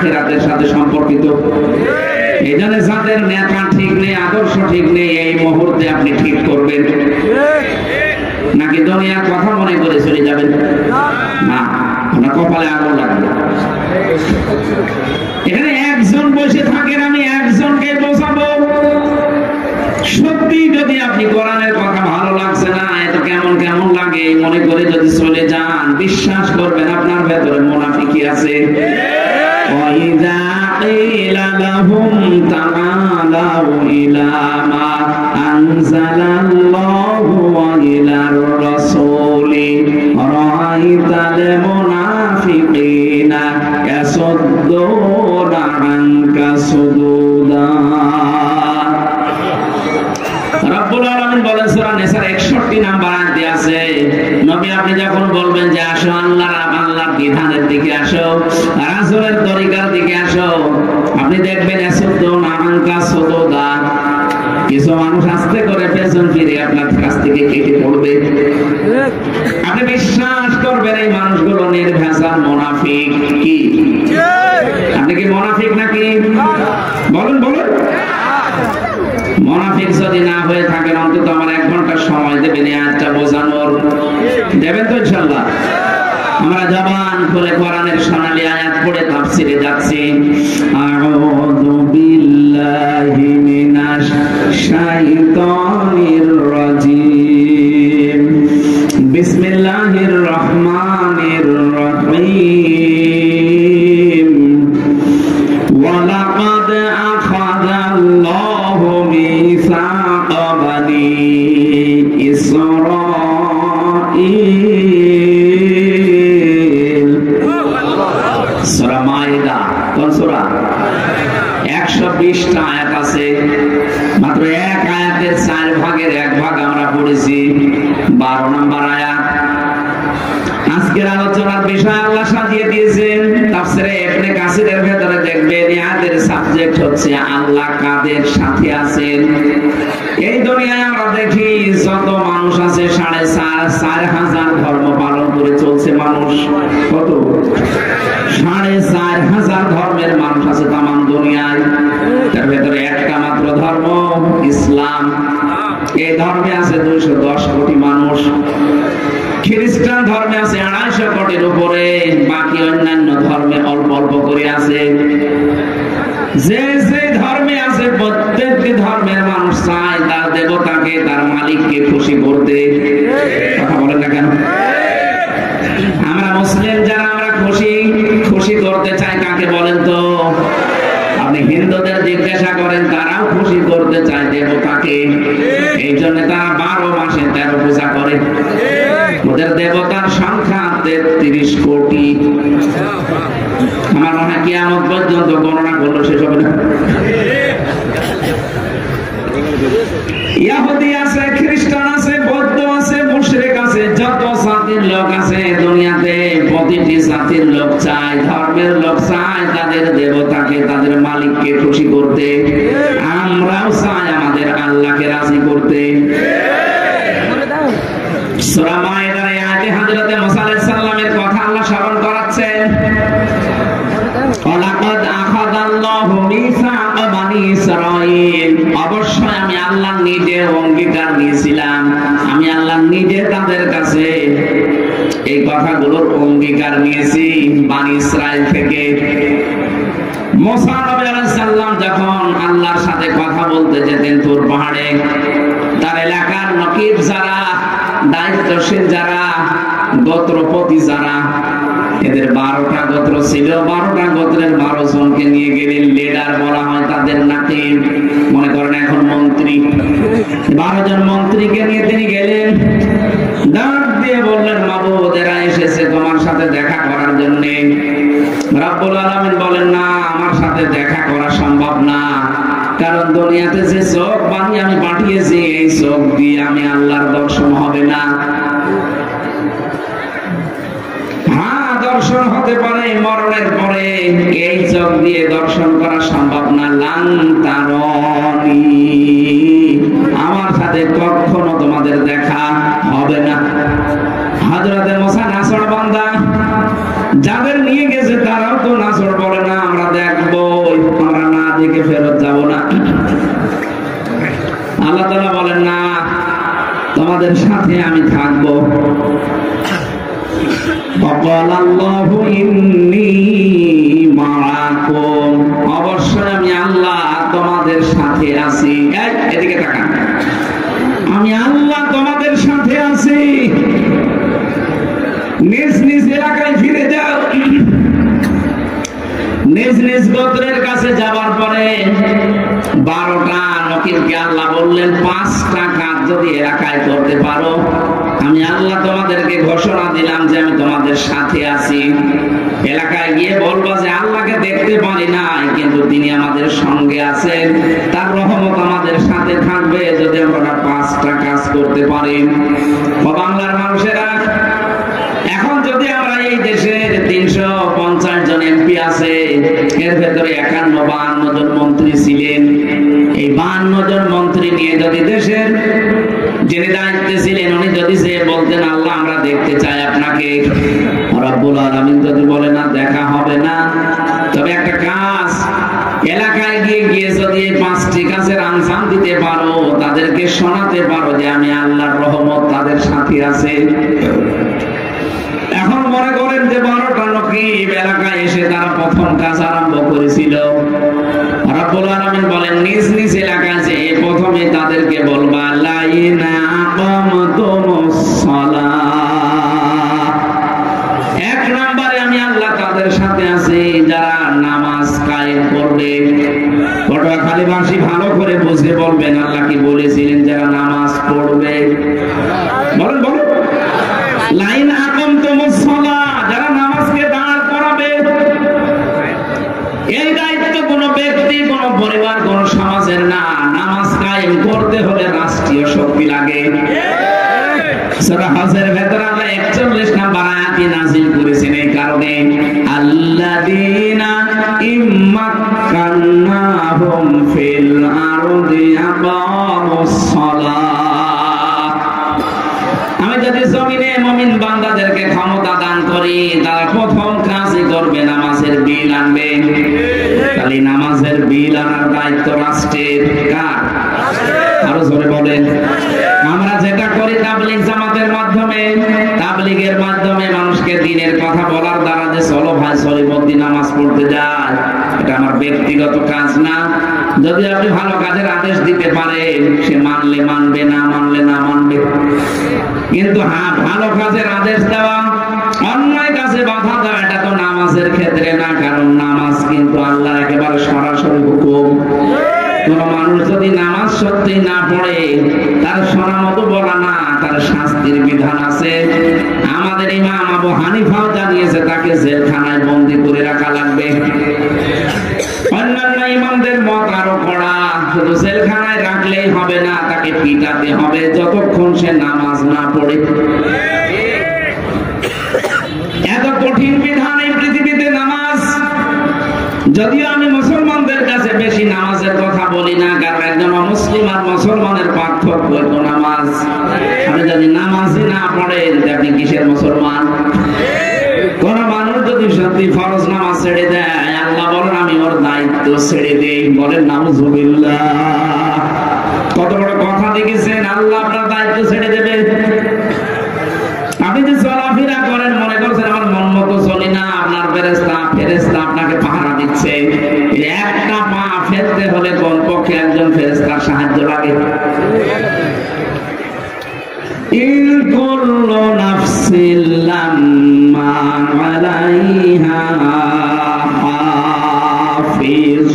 আখিরাতের সাথে সম্পর্কিত। এই জন্য যাদের নেতা ঠিক নেই, আদর্শ ঠিক নেই, এই মুহূর্তে আপনি ঠিক করবেন নাকি দুনিয়ার কথা মনে করে চলে যাবেন? না, আপনার কপালে আগুন লাগবে। এখানে একজন বসে থাকেন, আমি একজনকে বোঝাবো। সত্যি যদি আপনি কোরআনের কথা ভালো লাগছে না, এত কেমন কেমন লাগে মনে করে যদি চলে যান, বিশ্বাস করবেন আপনার ভেতরে মুনাফিকি আছে। ওয়াইযা কিলা লাহুম তাআলাউ ইলা মা আনজালাল্লাহু ওয়া ইলার রাসূলি রাআইতাল মুনাফিকিনা ইয়াসুদ্দুনা আনকা সুদুদা। রব্বুল আলামিন বলেন সূরা নিসার 61 নাম্বার আয়াতে আছে, নবী আপনি যখন বলবেন যে আসো আল্লাহর বিধানের দিকে আসো, রাসূলের তরিকার দিকে আসো, আপনি দেখবেন ইয়াসুদ্দুনা আনকা সুদুদা, কিছু মানুষ আস্তে করে পেছন ফিরে আপনার কাছ থেকে কেটে পড়বে। আপনি বিশ্বাস করবেন এই মানুষগুলো নির্ভেজাল মুনাফিক। কি আপনি কি মুনাফিক নাকি? বলুন বলুন। মুনাফিক যদি না হয়ে থাকেন অন্তত আমার 1 ঘন্টা সময় দেবেন এই আয়াতটা বোঝানোর। দেবেন তো ইনশাআল্লাহ? আমরা জবান খুলে কোরআনের সোনালী আয়াত পড়ে তাফসিরে যাচ্ছি। আউযু বিল্লাহি মিনাশ শাইতানির রাজিম। বিসমিল্লাহির রহমানির রহিম। ওয়ালাকাদ আখাযাল্লাহু মিসাকা বানি ইসরাঈল। সূরা মাইদা কোন সূরা? 120টা আয়াত আছে, মাত্র এক আয়াতের 4 ভাগের 1 ভাগ আমরা পড়েছি, 12 নম্বর আয়াত। আজকের আলোচনার বিষয় আল্লাহ সাজিয়ে দিয়েছেন। তাফসীরে ইবনে কাসিরের ভেতরে দেখবেন এই আয়াতের সাবজেক্ট হচ্ছে আল্লাহ কাদের সাথে আছেন। এই দুনিয়ায় আমরা দেখি যত মানুষ আছে 4,500 ধর্ম পালন করে চলছে মানুষ। কত? 4,500 ধর্মের মানুষ আছে তাম দুনিয়ায়। তার ভেতরে একটা মাত্র ধর্ম ইসলাম। এই ধর্মে আছে 210 কোটি মানুষ। খ্রিস্টান ধর্মে আছে 250 কোটির উপরে, বাকি অন্যান্য ধর্মে অল্প অল্প করে আছে। যে যে ধর্মে আছে প্রত্যেকটি ধর্মের মানুষ চায় তার দেবতাকে, তার মালিককে খুশি করতে। কথা বলেন না কেন? আমরা মুসলিম যারা আমরা খুশি করতে চাই কাকে বলেন তো? আপনি হিন্দুদের জিজ্ঞাসা করেন, তারাও খুশি করতে চায় দেবতাকে। এই জন্য তারা 12 মাসে 13 পূজা করে। ওদের দেবতার সংখ্যা 33 কোটি। আমার মনে হয় কিয়ামত পর্যন্ত গণনা করলো শেষ হবে না। ইহুদি আছে, খ্রিস্টান আছে, বৌদ্ধ আছে, মুশরিক আছে, যত জাতির লোক আছে দুনিয়াতে, প্রতিটি জাতির লোক চায়, ধর্মের লোক চায় তাদের দেবতাকে, তাদের মালিককে খুশি করতে। আমরাও চাই আমাদের আল্লাহকে রাজি করতে। সূরা মাইদার আয়াতে হযরত মুসা আলাইহিস সালামের কথা আল্লাহ স্মরণ করাচ্ছেন। ওয়ালাকাদ আখাযাল্লাহু মিসাকা বানি ইসরাঈল। অবশ্যই আমি আল্লাহ নিজে অঙ্গীকার নিয়েছিলাম, আমি আল্লাহ নিজে তাদের কাছে এই কথাগুলোর অঙ্গীকার নিয়েছি বানি ইসরাঈল থেকে। মুসা নবী আলাইহিস সালাম যখন আল্লাহর সাথে কথা বলতে যেতেন তুর পাহাড়ে, তার এলাকার নকিব যারা, দায়িত্বশীল যারা, গোত্রপতি যারা, এদের 12টা গোত্র ছিল। 12টা গোত্রের 12 জনকে নিয়ে গেলেন, লিডার বলা হয় তাদের, নাকিব মনে করেন এখন মন্ত্রী। 12 জন মন্ত্রীকে নিয়ে তিনি গেলেন, ডাক দিয়ে বললেন, মাবুদ এরা এসেছে তোমার সাথে দেখা করার জন্য। রব্বুল আলামিন বলেন, না, আমার সাথে দেখা করা সম্ভব না, কারণ দুনিয়াতে যে চোখ বানিয়ে আমি পাঠিয়েছি এই চোখ দিয়ে আমি আল্লাহর দর্শন হবে না। হ্যাঁ, দর্শন হতে পারে মরণের পরে, এই চোখ দিয়ে দর্শন করা সম্ভব না। লান তারানি, আমার সাথে কখনো তোমাদের দেখা হবে না। হযরতে মুসা নাছর বান্দা, যাদের নিয়ে গেছে তারাও তো নাছর বলে না আমরা দেখবো, আমরা না দেখে ফেরত যাব না। আল্লাহ তাআলা বলেন না, তোমাদের সাথে আমি থাকবো। وقال الله إني معكم, অবশ্যই আমি আল্লাহ তোমাদের সাথে আছি। এদিকে তাকান, আমি আল্লাহ তোমাদের সাথে আছি। নিজ নিজ এলাকায় ফিরে যাও। নিজ নিজ গোত্রের কাছে যাবার পরে 12টা নকিরকে আল্লাহ বললেন 5টা কাজ যদি এলাকায় করতে পারো, আমি আল্লাহ তোমাদেরকে ঘোষণা দিলাম যে আমি তোমাদের সাথে আছি। এলাকায় গিয়ে বলবা যে আল্লাহকে দেখতে পারি নাই, কিন্তু তিনি আমাদের সঙ্গে আছেন, তার রহমত আমাদের সাথে থাকবে যদি আমরা 5টা কাজ করতে পারি। বাংলার মানুষেরা, এখন যদি আমরা এই দেশের 350 জন এমপি আছে, এর ভেতরে 51-52 জন মন্ত্রী ছিলেন, এই 52 জন মন্ত্রী নিয়ে যদি দেশের যিনি দায়িত্বে ছিলেন উনি যদি সে বলতেন আল্লাহ আমরা দেখতে চাই আপনাকে, রব্বুল আলামিন যদি বলে না দেখা হবে না, তবে একটা কাজ এলাকায় গিয়ে যদি এই 5টি কাজের আনসার দিতে পারো, তাদেরকে শোনাতে পারো যে আমি আল্লাহর রহমত তাদের সাথে আছে। এখন মনে করেন যে 12টা নকিব এলাকায় এসে তারা প্রথম কাজ আরম্ভ করেছিল। রব্বুল আলামিন বলেন নিজ নিজ এলাকায় যে প্রথমে তাদেরকে বলবা লাইনা আকামতুমুস সালাহ, 1 নম্বরে আমি আল্লাহ তাদের সাথে আছি যারা নামাজ কায়েম করবে। পটুয়াখালীবাসী ভালো করে বুঝে বলবেন আল্লাহ কি বলেছিলেন, যারা নামাজ পড়বে। বলেন বলেন, লাইন আকামতুমুস সালাহ, যারা নামাজকে দাঁড় করাবে। এই দায়িত্ব কোন ব্যক্তি, কোন পরিবার, কোন সমাজের না। নামাজ কায়েম করতে হলে রাষ্ট্রীয় শক্তি লাগে। সূরা হজের ভেতরে আল্লাহ 41 নম্বর আয়াতই নাযিল করেছেন এই কারণে, আল্লাযীনা ইম্মাক্কান্নাহুম ফিল আরদি আকামুস সালাহ। আমি যদি জমিনে মুমিন বান্দাদেরকে ক্ষমতা দান করি, তারা প্রথম কাজই করবে নামাজের বিল আনবে। খালি নামাজের বিল আনার দায়িত্ব রাষ্ট্রের। কার? আরো জোরে বলেন। আমরা যেটা করি তাবলীগ জামাতের মাধ্যমে, তাবলীগের মাধ্যমে মানুষকে দ্বীনের কথা বলার দ্বারা যে চলো ভাই সলিমদ্দি নামাজ পড়তে যায়, এটা আমার ব্যক্তিগত কাজ না। যদি আপনি ভালো কাজের আদেশ দিতে পারেন, সে মানলে মানবে, না মানলে না মানবে। কিন্তু হ্যাঁ, ভালো কাজের আদেশ দেওয়া, অন্যায় কাজে বাধা দেওয়া, এটা তো নামাজের ক্ষেত্রে না। কারণ নামাজ কিন্তু আল্লাহর একেবারে সরাসরি হুকুম। কোন মানুষ যদি নামাজ সত্যি না পড়ে, তার শোনা মতো বলা না, তার শাস্তির বিধান আছে। আমাদের ইমাম আবু হানিফাও জানিয়েছে তাকে জেলখানায় বন্দী করে রাখা লাগবে। অন্যান্য ইমামদের মত আরো কড়া, শুধু জেলখানায় রাখলেই হবে না, তাকে পিটাতে হবে যতক্ষণ সে নামাজ না পড়ে। এত কঠিন বিধান এই পৃথিবীতে নামাজ। যদিও আমি মুসলমানদের কাছে বেশি নামাজের কথা বলি না, কারণ একজন মুসলিম আর মুসলমানের পার্থক্য হলো নামাজ। আপনি যদি নামাজই না পড়েন, আপনি কিসের মুসলমান? কোন মানুষ যদি সত্যি ফরজ নামাজ ছেড়ে দেয়, আল্লাহ বলেন আমি ওর দায়িত্ব ছেড়ে দেই। বলেন নাউজুবিল্লাহ। কত বড় কথা দেখেছেন, আল্লাহ আপনার দায়িত্ব ছেড়ে দেবে। আপনি যে চলাফেরা করেন, মনে করছেন আমার মন মতো চলি না, আপনার ফেরেশতা আপনাকে পাহারা দিচ্ছে। একটা পা ফেলতে হলে কমপক্ষে একজন ফেরেশতার সাহায্য লাগে। ইন কুল্লু নাফসিন লাম্মা আলাইহা হাফিজ।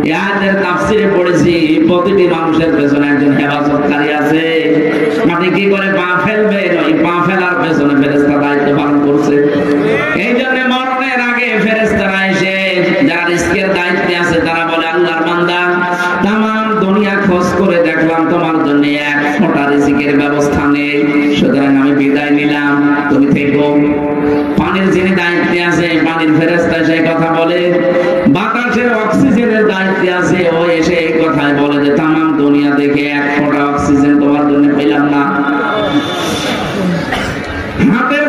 আয়াতের তাফসীরে পড়েছি প্রতিটি মানুষের পেছনে একজন হেফাজতকারী আছে। আপনি কি করে পা ফেলবেন, ওই পা ফেলার পেছনে ফেরেশতা দায়িত্ব পালন করছে। এই জন্য মরণের আগে ফেরেশতারা এসে যারা রিজকের দায়িত্বে আছে, তারা বলে আল্লাহর বান্দা, তাম দুনিয়া খোঁজ করে দেখলাম তোমার জন্য এক ফোঁটা রিজিকের ব্যবস্থা নেই, সুতরাং আমি বিদায় নিলাম, তুমি থেকো। পানির যিনি দায়িত্বে আছে, পানির ফেরেশতা সেই কথা বলে। বাতাসের অক্সিজেনের দায়িত্বে আছে, ও এসে এই কথাই বলে যে তাম দুনিয়া থেকে এক ফোঁটা অক্সিজেন তোমার জন্য পেলাম না। হাতের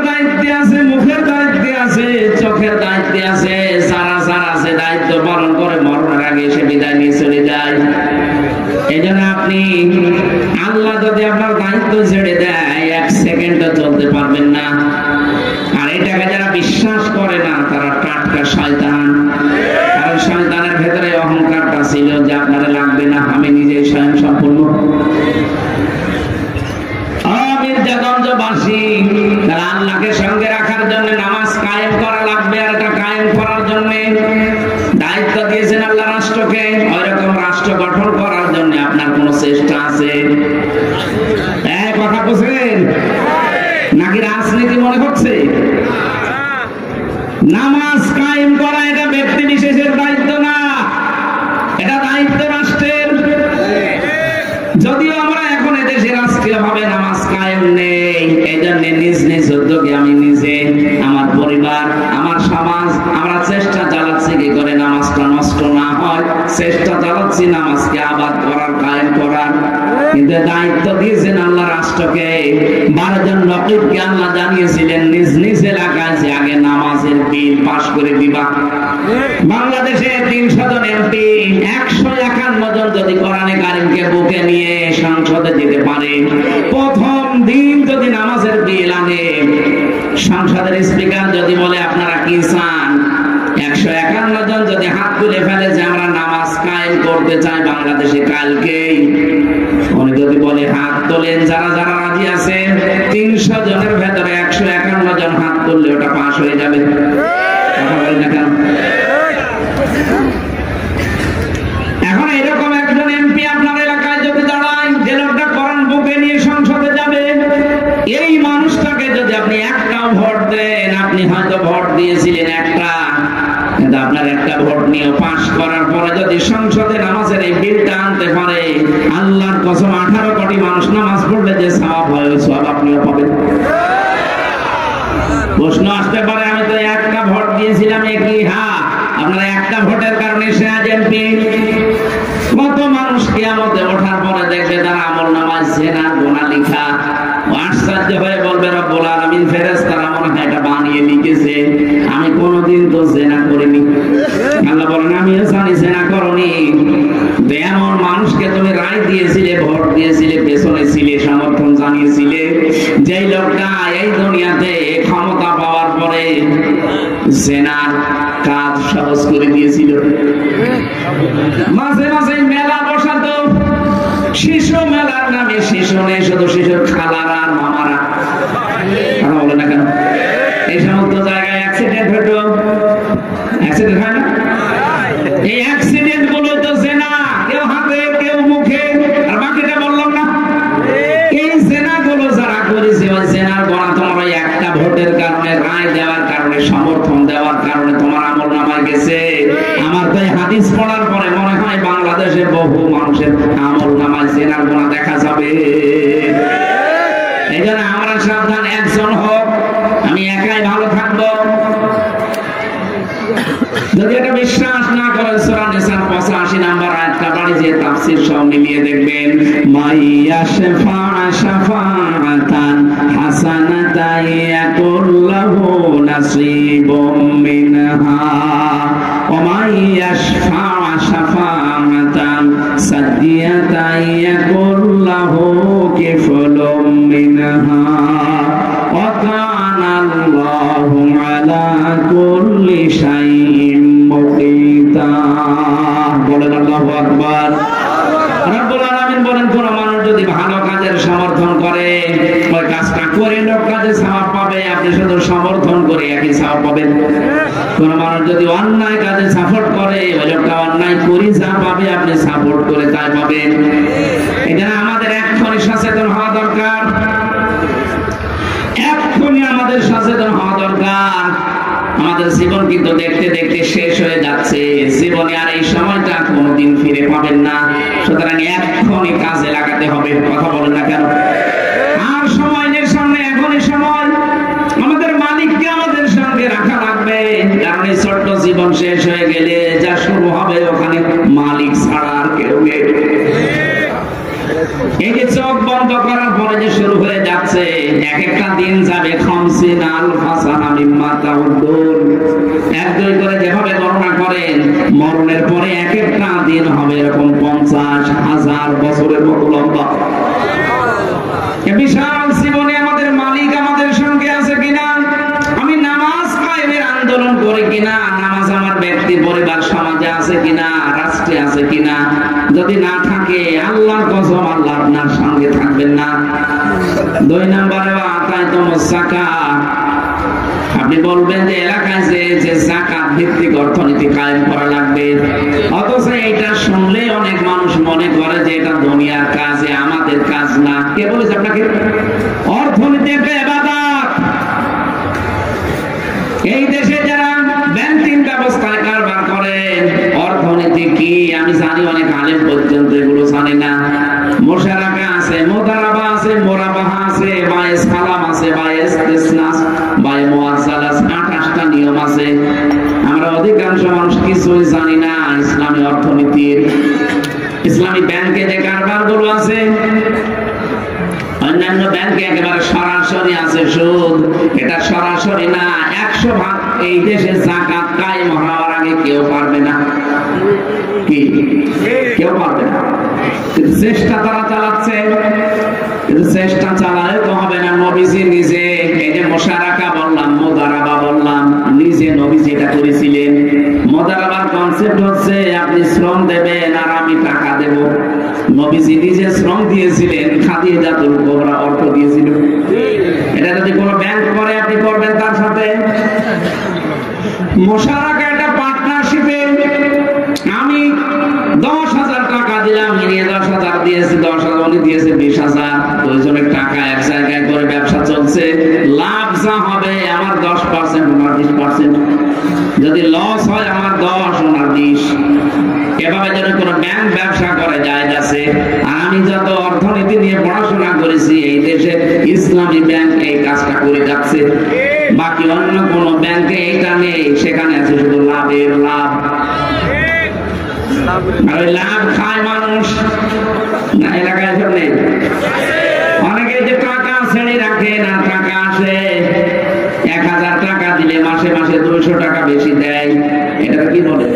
ব্যক্তি আছে যারা আছে দায়িত্ব পালন করে মরণের আগে এসে বিদায় নিয়ে চলে যায়। এই জন্য আপনি আল্লাহ যদি আপনার দায়িত্ব ছেড়ে দেয় 1 সেকেন্ডও চলতে পারবেন না। আর এটাকে যারা বিশ্বাস করে না তারা টাটকা শয়তান। কারণ শয়তানের ভেতরে অহংকারটা ছিল যে আপনারা লাগবে না, আমি নিজেই স্বয়ং সম্পূর্ণ। মির্জাগঞ্জবাসী তারা আল্লাহকে সঙ্গে রাখার জন্য নামাজ কায়েম করা লাগবে, আর এটা কায়েম করার জন্য দায়িত্ব দিয়েছেন আল্লাহ রাষ্ট্রকে। ওইরকম রাষ্ট্র গঠন করার জন্য আপনার কোন চেষ্টা আছে? কথা বুঝলেন নাকি রাজনীতি মনে হচ্ছে? নামাজ কায়েম করা এটা ব্যক্তি বিশেষের দায়িত্ব না, এটা দায়িত্ব রাষ্ট্রের। যদিও আমরা এখন এদেশে রাষ্ট্রীয় ভাবে নামাজ কায়েম নেই, এই জন্য নিজ নিজ উদ্যোগে আমি নিজে, আমার পরিবার, আমার সমাজ আমরা চেষ্টা চালাচ্ছি কি করে নামাজটা নষ্ট না হয়, চেষ্টা চালাচ্ছি নামাজকে আবাদ করার, কায়েম করার। কিন্তু দায়িত্ব দিয়েছেন আল্লাহ রাষ্ট্রকে। 12 জন নকিবকে আল্লাহ জানিয়েছিলেন নিজ নিজ এলাকায় যে আগে নামাজের বিল পাস করে দিবা। বাংলাদেশে 300 জন এমপি 151 জন যদি কোরআনে কারিমকে বুকে নিয়ে সংসদে যেতে পারে, প্রথম দিন যদি নামাজের বিল আনে, সংসদের স্পিকার যদি বলে আপনারা কি চান, 151 জন যদি হাত তুলে ফেলে যে আমরা নামাজ কায়েম করতে চাই বাংলাদেশে কালকেই, উনি যদি বলে হাত তোলেন যারা যারা রাজি আছে, 300 জনের ভেতরে 151 জন হাত তুললে ওটা পাস হয়ে যাবে। কথা বলেন না কেন? এখন এরকম একজন এমপি আপনার এলাকায় যদি দাঁড়ায়, যে লোকটা কোরআন বুকে নিয়ে সংসদে যাবে, এই মানুষটাকে যদি আপনি একটাও ভোট দেন, আপনি হয়তো ভোট দিয়েছিলেন একটা, কিন্তু আপনার একটা ভোট নিয়ে পাস করার পরে যদি সংসদে নামাজের এই বিলটা আনতে পারে, আল্লাহর কসম 18 কোটি মানুষ নামাজ পড়লে যে সওয়াব হয় ওই সওয়াব আপনিও পাবেন। প্রশ্ন আসতে পারে আমি তো একটা ভোট দিয়েছিলাম, একই হ্যাঁ, আপনার একটা ভোটের কারণে সে আজ এমপি। কত মানুষ কিয়ামতে ওঠার পরে দেখবে তার আমলনামায় জিনার গুনাহ লেখা, আশ্চর্য হয়ে বলবে রব্বুল আলামিন ফেরেশতারা মনে হয় এটা বানিয়ে লিখেছে, আমি কোনোদিন তো জিনা করিনি। আল্লাহ বলেন আমিও জানি জিনা করনি। এমন মানুষকে তুমি রায় দিয়েছিলে, ভোট দিয়েছিলে, পেছনে ছিলে, সমর্থন জানিয়েছিলে, যেই লোকটা এই দুনিয়াতে ক্ষমতা পাওয়ার পরে জিনার কাজ সহজ করে দিয়েছিল। মাঝে মাঝে মেলা বসাতো, শিশু মেলার নামে শিশু নেই, শুধু শিশুর খালারা আর মামারা। কথা বলে না কেন? এই সমস্ত জায়গায় অ্যাক্সিডেন্ট হতো, অ্যাক্সিডেন্ট হয় না? এই অ্যাক্সিডেন্ট গুলো তো জেনা, কেউ হাতে কেউ মুখে, আর বাকিটা বললাম না। এই জেনা গুলো যারা করেছে, ওই জেনার গণা তোমার ওই একটা ভোটের কারণে, রায় দেওয়ার কারণে, সমর্থন দেওয়ার কারণে তোমার আমলনামায় গেছে। আমার তো এই হাদিস পড়ার পরে মনে হয় বাংলাদেশে বহু মানুষের আমলনামায় জেনার গণা দেখা যাবে। এই জন্য আমরা সাবধান, একজন হোক, আমি একাই ভালো থাকবো। যদি এটা বিশ্বাস না করেন, সূরা নিসার 85 নম্বর আয়াতটা বাড়ি যে তাফসীর সব মিলিয়ে দেখবেন, মাইয়া শাফা'a শাফা'তান হাসানাতান ইয়াকুল্লাহু নাসীবুম মিনহা ওয়া মাইয়া শাফা'a শাফা'তান সাদিয়াতান ইয়াকুল্লাহু কিফলুম মিনহা ওয়া কানা আল্লাহু আলা কুল্লি শাইইন মুকিতা। বলেন আল্লাহু আকবার। রব্বুল আলামিন বলেন কোন মানুষ যদি ভালো কাজের সমর্থন করে, ওই কাজটা করে লোক কাজে সওয়াব পাবে, আপনি শুধু সমর্থন করে একই সওয়াব পাবেন। কোন মানুষ যদি অন্যায় কাজে সাপোর্ট করে, ওই লোকটা অন্যায় করে যা পাবে আপনি সাপোর্ট করে তাই পাবেন। এটা আমাদের এক্ষুনি সচেতন হওয়া দরকার, এক্ষুনি আমাদের সচেতন হওয়া দরকার। আমাদের জীবন কিন্তু দেখতে দেখতে শেষ হয়ে যাচ্ছে, জীবনে আর এই সময়টা কোনোদিন ফিরে পাবেন না। সুতরাং এক্ষুনি কাজে লাগাতে হবে। কথা বলেন না কেন? আর সময়ের সামনে এখনই সময়, আমাদের মালিককে আমাদের সঙ্গে রাখা লাগবে। কারণ এই ছোট্ট জীবন শেষ হয়ে গেলে যা শুরু হবে ওখানে মালিক ছাড়া আর কেউ নেই। এই যে চোখ বন্ধ করার পরে যে শুরু হয়ে যাচ্ছে, এক একটা দিন যাবে 50,000 সানা মিম্মা তাউদ্দুন, এক দুই করে যেভাবে গণনা করেন, মরণের পরে এক একটা দিন হবে এরকম 50,000 বছরের মতো লম্বা। বিশাল জীবনে আমাদের মালিক আমাদের সঙ্গে আছে কিনা, আমি নামাজ কায়েমের আন্দোলন করি কিনা, নামাজ আমার ব্যক্তি পরিবার সমাজে আছে কিনা, রাষ্ট্রে আছে কিনা, যদি না থাকে আল্লাহর কসম আল্লাহ আপনার সঙ্গে থাকবেন না। 2 নম্বরে আতাইতুমুস যাকাত, আপনি বলবেন যে এলাকায় যে যাকাত ভিত্তিক অর্থনীতি কায়েম করা লাগবে, অথচ এটা শুনলে অনেক মানুষ মনে করে যে এটা দুনিয়ার কাজ, আমাদের কাজ না। কে বলেছে আপনাকে? অর্থনীতি একটা ইবাদত। এই দেশে যারা ব্যাংকিং ব্যবস্থায় কারবার করেন, অর্থনীতি কি আমি জানি, অনেক আলেম পর্যন্ত এগুলো জানে না। মুশারাকা আছে, মুদারাবা আছে, মুরাবাহা আছে, বায়েস সালাম আছে, বায়েস ইসতিসনাস, বায়ে মুআজ্জালাস, 28টা নিয়ম আছে। আমরা অধিকাংশ মানুষ কিছুই জানি না ইসলামী অর্থনীতির। ইসলামী ব্যাংকে যে কারবারগুলো আছে, অন্যান্য ব্যাংকে একেবারে সরাসরি আছে সুদ, এটা সরাসরি না। 100% এই দেশে যাকাত কায়েম হওয়ার আগে কেউ পারবে না, কি কেউ পারবে না। কিন্তু চেষ্টা তারা চালাচ্ছে, কিন্তু চেষ্টা চালালে তো হবে না। নবীজি নিজে এই যে মুশারাকা বললাম, মুদারাবা বললাম, নিজে নবীজি এটা করেছিলেন। মুদারাবার কনসেপ্ট হচ্ছে আপনি শ্রম দেবেন আর আমি টাকা দেব। নবীজি নিজে শ্রম দিয়েছিলেন, খাদিজাতুল কুবরা অর্থ দিয়েছিল। এটা যদি কোনো ব্যাংক করে আপনি করবেন তার সাথে। মুশারাকা এটা পার্টনারশিপে, আমি 10,000 টাকা দিলাম, ইনি 10,000 দিয়েছে, 10,000 উনি দিয়েছে 20,000, দুইজনের টাকা এক জায়গায় করে ব্যবসা চলছে। লাভ যা হবে আমার 10%, ওনার 20%, যদি লস হয় আমার 10, ওনার 20। এভাবে যেন কোনো ব্যাংক ব্যবসা করে যায় যাচ্ছে। আর আমি যত অর্থনীতি নিয়ে পড়াশোনা করেছি, এই দেশে ইসলামী ব্যাংক এই কাজটা করে যাচ্ছে। বাকি অন্য কোন ব্যাংকে এইটা নেই, সেখানে আছে শুধু লাভের লাভ। আর লাভ খায় মানুষ না, এলাকায় সব নেই। অনেকে যে টাকা ছেড়ে রাখে না, টাকা আসে 1,000 টাকা দিলে মাসে মাসে 200 টাকা বেশি দেয়, এটা কি বলে?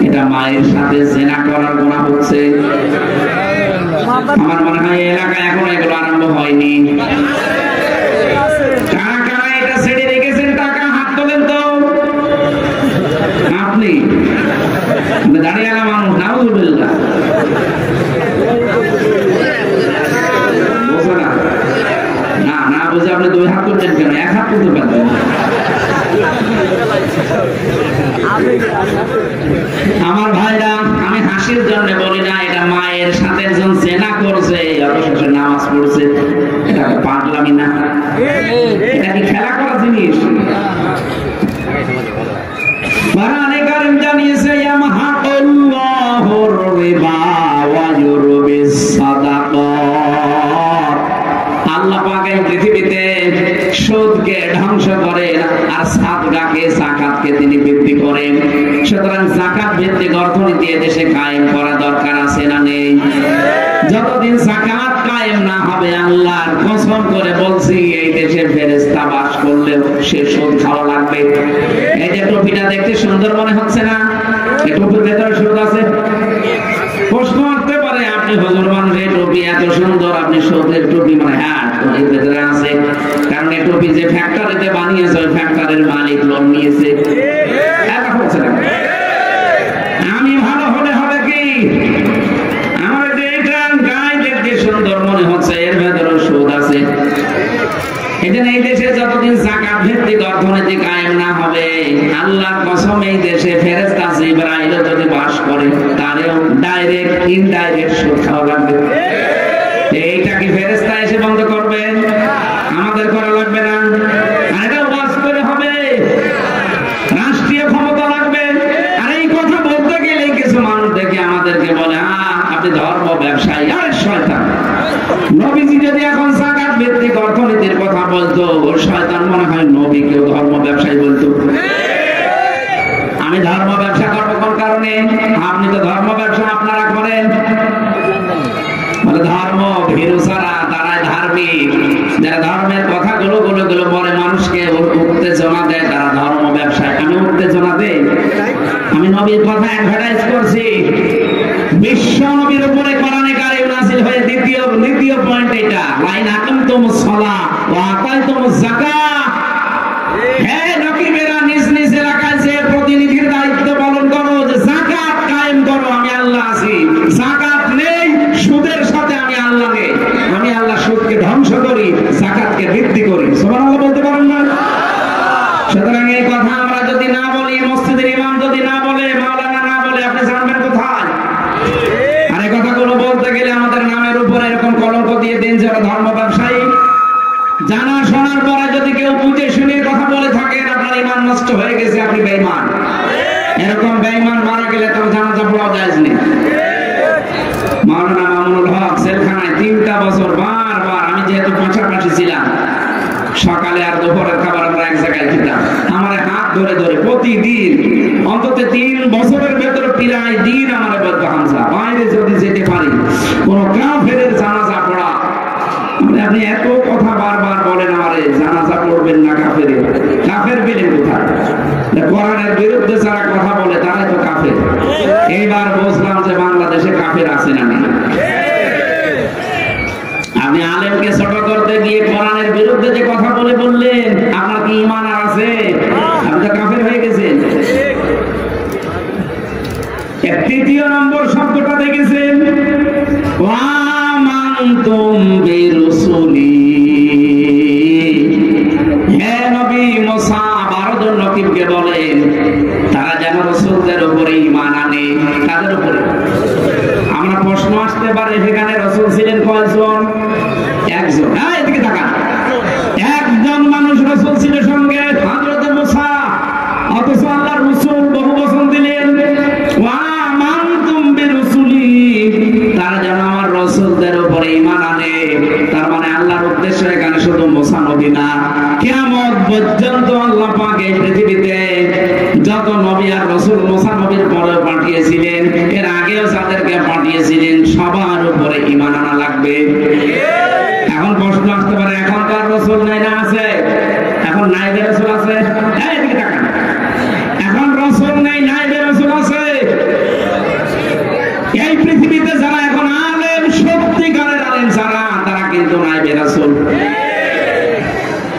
এটা মায়ের সাথে জেনা করার গুনাহ হচ্ছে। আমার মনে হয় এলাকায় এখন এগুলো আরম্ভ হয়নি। কারা কারা এটা ছেড়ে রেখেছেন টাকা, হাত তোলেন তো। আপনি দাঁড়িয়ে গেলাম মানুষ, নাউজুবিল্লাহ। না না বুঝে আপনি 2 হাত করছেন কেন? 1 হাত করতে পারবেন। আমার ভাইরা, আমি হাসির জন্য বলি না, এটা মায়ের সাথে একজন জেনা করছে, অথচ নামাজ পড়ছে। এটা পাগলামি না? এটা কি খেলা করা জিনিস? কোরআনে কারীম জানিয়েছে ইয়ামহাকুল্লাহুর রিবা ওয়া ইউরবিস সাদাকাত। আল্লাহ পাক এই পৃথিবীতে সুদকে ধ্বংস করেন আর সাদকাকে, যাকাতকে তিনি বৃদ্ধি করেন। সুতরাং যাকাত ভিত্তিক অর্থনীতি দেশে কায়েম করা দরকার আছে না নেই? যতদিন যাকাত কায়েম না হবে, আল্লাহর কসম করে বলছি, এই দেশে ফেরেশতা বাস করলেও সে সুদ খাওয়া লাগবে। এই যে টুপিটা দেখতে সুন্দর মনে হচ্ছে না, এই টুপির ভেতরে সুদ আছে। প্রশ্ন আসতে পারে, আপনি হুজুর মানুষ, এই টুপি এত সুন্দর, আপনি সুদের টুপি? মানে হ্যাঁ, এর ভেতরে আছে। কারণ এই টুপি যে ফ্যাক্টরিতে বানিয়েছে, ওই ফ্যাক্টরির মালিক লোন নিয়েছে। আমি ভালো হলে হবে কি, আমার এটা গায়ে দেখতে সুন্দর মনে হচ্ছে, এর ভেতরে সুদ আছে। এজন্য এই দেশে যতদিন যাকাত ভিত্তিক অর্থনীতি কায়েম না হবে, আল্লাহর কসম এই দেশে ফেরেশতা জিবরাইল যদি বাস করে, তারেও ডাইরেক্ট ইনডাইরেক্ট সুদ খাওয়া লাগবে। এইটা কি ফেরেশতা এসে বন্ধ করবে? আমাদের করা লাগবে না। আর এটা ওয়াজ করে হবে, রাষ্ট্রীয় ক্ষমতা লাগবে। আর এই কথা বলতে গেলে কিছু মানুষ দেখে আমাদেরকে বলে, আপনি ধর্ম ব্যবসায়ী। আরে শয়তান! নবীজি যদি এখন যাকাত ভিত্তিক অর্থনীতির কথা বলতো, শয়তান মনে হয় নবীকেও ধর্ম ব্যবসায়ী বলতো। আমি ধর্ম ব্যবসা করবো কোন কারণে? আপনি তো ধর্ম ব্যবসা আপনারা করেন। বলে ধর্ম ভীরু ছাড়া তারাই ধার্মিক। যারা ধর্মের কথাগুলো বলে মানুষকে উত্তেজনা দেয় তারা ধর্ম ব্যবসায়। আমি উত্তেজনা দেই? আমি নবীর কথা অ্যাডভার্টাইজ করছি। বিশ্ব নবীর উপরে কোরআনে কারীম নাযিল হয়ে দ্বিতীয় পয়েন্ট এটা, লাইন আকামতুমুস সালাহ ওয়া আতাইতুমুজ যাকাত। হে নবীরা নিজ নিজ এলাকায় যে প্রতিনিধির দায়িত্ব পালন করো, যে যাকাত কায়েম করো, আমি আল্লাহ আছি। যাকাত নেই, সুদের সাথে আমি আল্লাহ নেই। আমি আল্লাহ সুদকে ধ্বংস করি, যাকাতকে বৃদ্ধি করি। সুবহানাল্লাহ বলতে পারেন না? সুতরাং এই কথা আমরা যদি না বলি, মসজিদের ইমাম যদি না বলে, মাওলানা না বলে, আপনি জানবেন কোথায়? আর এই কথাগুলো বলতে গেলে আমাদের নামের উপরে এরকম কলঙ্ক দিয়ে দিন যারা ধর্ম ব্যবসায়ী। জানা শোনার পরে যদি কেউ বুঝে শুনে কথা বলে থাকেন, আপনার ঈমান নষ্ট হয়ে গেছে, আপনি বেঈমান। এরকম বেঈমান মারা গেলে তো জানাজা পড়া জায়েজ নেই। মাওলানা মামুনুল হক জেলখানায় 3টা বছর বারবার, আমি যেহেতু পাশাপাশি ছিলাম, সকালে আর দুপুরের খাবার আমরা এক জায়গায় খেতাম। আমার হাত ধরে ধরে প্রতিদিন অন্তত 3 বছরের ভেতরে প্রায় দিন আমার বলতো, হামজা বাইরে যদি যেতে পারি কোন কাফেরের জানাজা পড়া। আপনি এত কথা বারবার বলেন আমারে, জানাজা পড়বেন না কাফেরের। কাফের পেলেন কোথায়? কোরআনের বিরুদ্ধে যারা কথা বলে তারাই তো কাফের। এইবার বুঝলাম যে বাংলাদেশে কাফের আছে না নেই। আপনি আলেমকে ছোট করতে গিয়ে কোরআনের বিরুদ্ধে যে কথা বললেন, আপনার কি ঈমান আর আছে? আপনি তো কাফের হয়ে গেছেন। 3য় নম্বর শব্দটা দেখেছেন, ওয়া মানতুম বিরুসুলি। হে নবী মুসা 12 জন নবীকে বলেন তারা যেন রাসূলদের উপরে ঈমান আনে। তাদের উপরে আমরা প্রশ্ন আসতে পারে, সেখানে রাসূল ছিলেন কয়জন? একজন। এদিকে তাকান, একজন মানুষ রাসূল ছিল সঙ্গে, হযরত মুসা। অথচ আল্লাহর রাসূল বহু বচন দিলেন, ওয়া মানতুম বিরুসুলি, তারা যেন আমার রাসূলদের উপরে ঈমান আনে। তার মানে আল্লাহর উদ্দেশ্য এখানে শুধু মুসা নবী না, কিয়ামত পর্যন্ত আল্লাহ পাক এই পৃথিবীতে যত নবী আর রাসূল মুসা নবীর পরে পাঠিয়েছিলেন, এর আগেও যাদেরকে পাঠিয়েছিলেন, সবার উপরে ঈমান আনা লাগবে। এখন প্রশ্ন আসতে পারে, এখনকার রাসূল নাই না আছে? এখন নাইবে রাসূল আছে? এদিকে তাকান, এখন রাসূল নেই, নাইবে রাসূল আছে। এই পৃথিবীতে যারা এখন আলেম, সত্যিকারের আলেম যারা, তারা কিন্তু নাইবে রাসূল।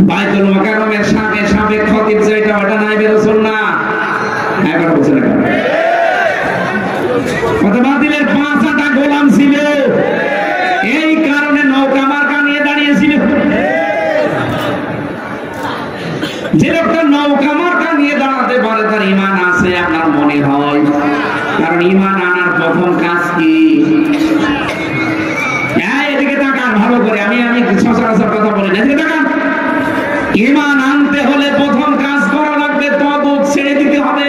বাইতুল মুকাররমের সাবেক খতিব যেটা, ওটা নাইবে রাসূল না। একবার বলছেন না, কত বাতিলের 5টা গোলাম ছিল, এই কারণে নৌকা মার্কা নিয়ে দাঁড়িয়েছিল। যে লোকটা নৌকা মার্কা নিয়ে দাঁড়াতে পারে তার ঈমান আছে আপনার মনে হয়। কারণ ঈমান আনার প্রথম কাজ কি? এদিকে তাকান ভালো করে, আমি সচরাচর কথা বলি না, এদিকে তাকান। ঈমান আনতে হলে প্রথম কাজ করা লাগবে, তাগুত ছেড়ে দিতে হবে।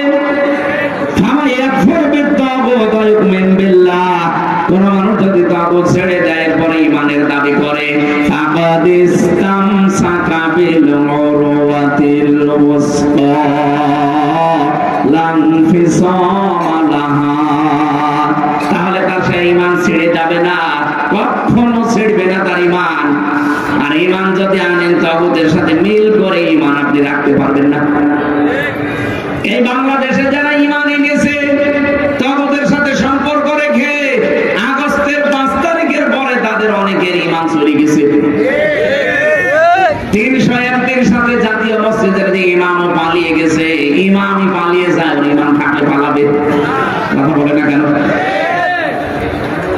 কোন মানুষ যদি তাগুত ছেড়ে দেয়, এরপরে ঈমানের দাবি করে, ফাকাদ ইসতামসাকা বিল উরওয়াতিল ওয়াসকা লা ইনফিসামা লাহা, তাহলে তার সেই ঈমান ছেড়ে যাবে না, কখনো ছেড়বে না তার ঈমান। আর ঈমান যদি আনেন তাগুতের সাথে মিল করে, ঈমান আপনি রাখতে পারবেন না। এই বাংলাদেশে যারা ঈমান এনেছে তাগুতের সাথে সম্পর্ক রেখে, আগস্টের 5 তারিখের পরে তাদের অনেকের ঈমান চলে গেছে। 301 সাথে জাতীয় মসজিদের যে ইমামও পালিয়ে গেছে, ইমামই পালিয়ে যায়, ঈমান থাকলে পালাবে? কথা বলে না কেন?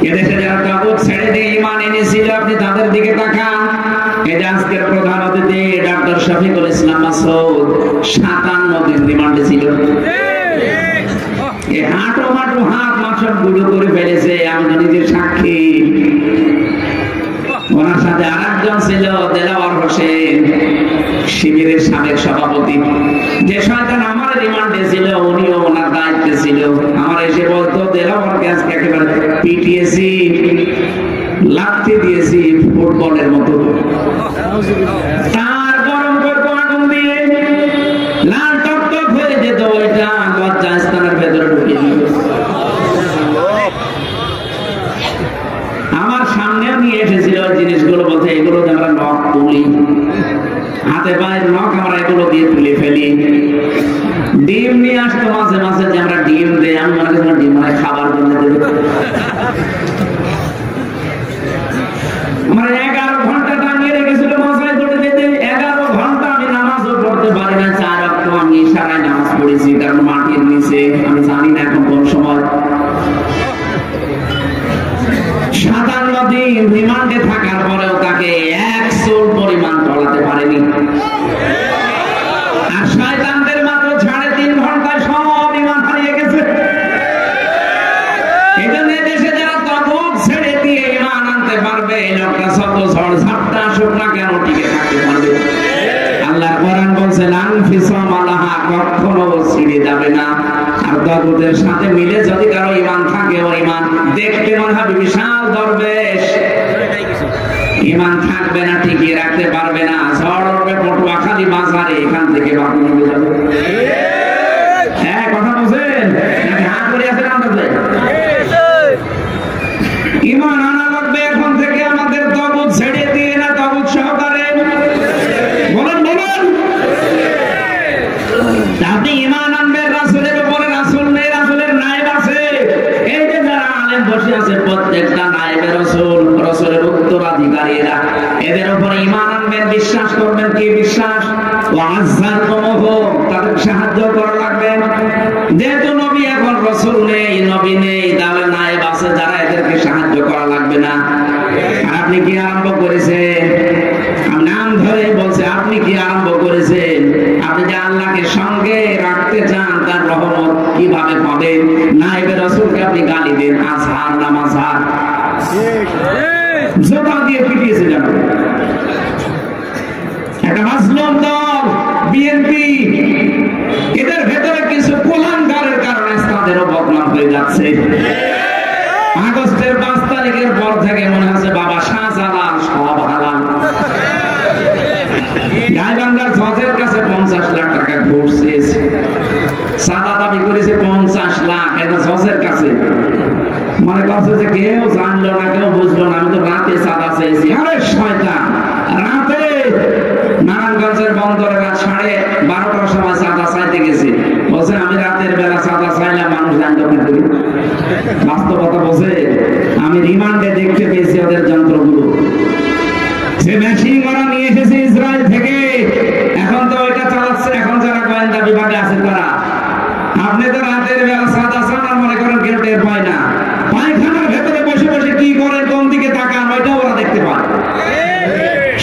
এদেশে যারা তাগুত ছেড়ে দিয়ে ঈমান এনেছিল, আপনি তাদের দিকে তাকান। এটা আজকের প্রধান অতিথি ডক্টর শফিকুল ইসলাম মাসউদ 57 দিন রিমান্ডে ছিল। এই হাঁটু হাত মাসব গুঁড়ো করে ফেলেছে, আমি তো নিজের সাক্ষী। ওনার সাথে আরেকজন ছিল দেলাওয়ার হোসেন, শিবিরের সাবেক সভাপতি। যে শয়তান আমার রিমান্ডে ছিল, উনিও ওনার দায়িত্বে ছিল। আমার এসে বলতো, দেলাওয়ারকে আজকে একেবারে পিটিয়েছি, লাথি দিয়েছি ফুটবলের মতো। তার গরম করতো আগুন দিয়ে, লাল টকটক হয়ে যেত, ওইটা লজ্জাস্থানের ভেতরে ঢুকিয়ে দিত। আমার সামনে নিয়ে আসতো মাঝে মাঝে যে আমরা ডিম দেই, আমি মনে করছিলাম ডিম মানে খাবার জন্য দেবে। আমার 11 ঘন্টা টাঙিয়ে রেখেছিল মশাই করে দিতে, 11 ঘন্টা আমি নামাজও পড়তে পারি না। 4 ওয়াক্ত আমি ইশারায় নামাজ পড়েছি, কারণ মাটির নিচে আমি জানি না এখন কোন সময়। 57 দিন রিমান্ডে থাকার পরেও তাকে 1 চুল পরিমাণ চলাতে পারেনি। আর শয়তানদের মাত্র 3.5 ঘন্টায় সব ইমান হারিয়ে গেছে। এজন্য দেশে যারা তাগুত ছেড়ে দিয়ে ইমান আনতে পারবে, এই লোকটা শত ঝড় ঝাপটা আসুক না কেন টিকে থাকতে পারবে। আল্লাহ কোরআন বলছে আনফিসাম আলাহা, কখনো ছিঁড়ে যাবে না। আর তাগুতের সাথে মিলে যদি কারো ইমান থাকে, ওই ইমান দেখতে মনে হবে বিশাল দরবেশ, ইমান থাকবে না, টিকিয়ে রাখতে পারবে না। ঝড় উঠবে পটুয়াখালী বাজারে, এখান থেকে বাকি নিয়ে যাবে। হ্যাঁ, কথা বলছেন নাকি হাত করে আছেন? আমাদের ইমান আনা লাগবে এখন থেকে, আমাদের তাগুত ছেড়ে দিয়ে না, তাগুত সহকারে। বলেন বলেন, আপনি ইমান আনবেন রাসূলের উপরে, রাসূল নেই, রাসূলের নায়েব আছে। এই যে যারা আলেম বসে আছে, প্রত্যেকটা নায়েবে রাসূল, রাসূলের উত্তরাধিকারীরা, এদের উপরে ইমান আনবেন, বিশ্বাস করবেন। কি বিশ্বাস? ওয়াজ্জাতুমুহু, তাদের সাহায্য করা লাগবে। যেহেতু নবী এখন রাসূল নেই, নবী নেই, তাহলে নায়েব আছে যারা, এদেরকে সাহায্য করা লাগবে না। আর আপনি কি আরম্ভ করেছেন? আমি নাম ধরে বলছে, আপনি কি আরম্ভ করেছেন? আপনি যে আল্লাহকে সঙ্গে রাখতে চান, তার রহমত কিভাবে পাবেন? নায়েবে রাসূলকে আপনি গালি দেন, আজহার না মাযহার, জোতা দিয়ে পিটিয়েছিলেন। একটা মাসলুম দল বিএনপি, এদের ভেতরে কিছু কুলাঙ্গারের কারণে তাদেরও বদনাম হয়ে যাচ্ছে। আগস্টের 5 তারিখের পর থেকে মনে হচ্ছে বাবা শাহজালাল সব হালাল। গাইবান্ধার জজের কাছে 50 লাখ টাকা ঘুষ চেয়েছে, সাদা দাবি করেছে 50 লাখ। এটা জজের কাছে মনে করছে যে কেউ জানলো না, কেউ বুঝলো না, আমি তো রাতে সাদা চেয়েছি। আরে শয়তান, রাতে নারায়ণগঞ্জের বন্দরে রাত 12:30টার সময় সাদা চাইতে গেছে, বলছে আমি রাতের বেলা সাদা চাইলাম, মানুষ জানতো না। বাস্তবতা বলছে, আমি রিমান্ডে দেখতে পেয়েছি ওদের যন্ত্রগুলো, সে মেশিন ওরা নিয়ে এসেছে ইসরায়েল থেকে, এখন তো ওইটা চালাচ্ছে। এখন যারা গোয়েন্দা বিভাগে আছে তারা, আপনি তো রাতের বেলা সাদা চান আর মনে করেন কেউ টের পায় না। পায়খানার ভেতরে বসে বসে কি করেন, কোন দিকে তাকান, ওইটাও ওরা দেখতে পায়।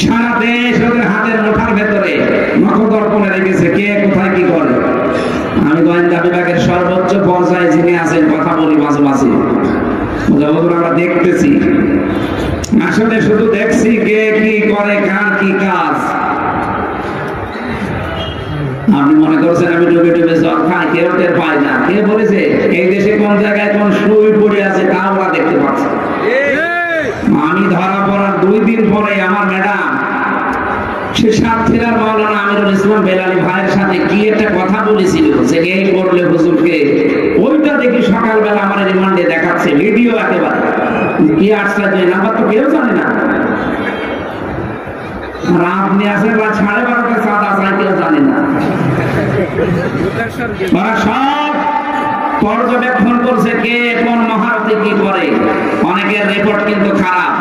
সারা দেশ ওদের হাতের মুঠার ভেতরে নখদর্পণে রেখেছে কে কোথায় কি করে। আমি গোয়েন্দা বিভাগের সর্বোচ্চ পর্যায়ে যিনি আছেন, কথা বলি মাঝে মাঝে, আমরা দেখতেছি। আসলে শুধু দেখছি কে কি করে, কার কি কাজ। আপনি মনে করছেন আমি ডুবে ডুবে জল খাই, কেউ টের পায় না। কে বলেছে এই দেশে কোন জায়গায় কোন সুই পড়ে আছে, তা ওরা দেখতে পাচ্ছে। আমি ধরা পড়ার 2 দিন পরে আমার ম্যাডাম, সে সাতক্ষীরার মাওলানা আমিরুল ইসলাম বেলালী ভাইয়ের সাথে কি একটা কথা বলেছিল, যে এই করলে হুজুরকে, ওইটা দেখি সকালবেলা আমার রিমান্ডে দেখাচ্ছে ভিডিও একেবারে। কি আশ্চর্য, নাম্বার তো কেউ জানে না। আর আপনি আসেন রাত 12:30টায় সাদা চাই, কেউ জানে না। ওরা সব পর্যবেক্ষণ করছে কে কোন মহারথী কি করে। অনেকের রিপোর্ট কিন্তু খারাপ,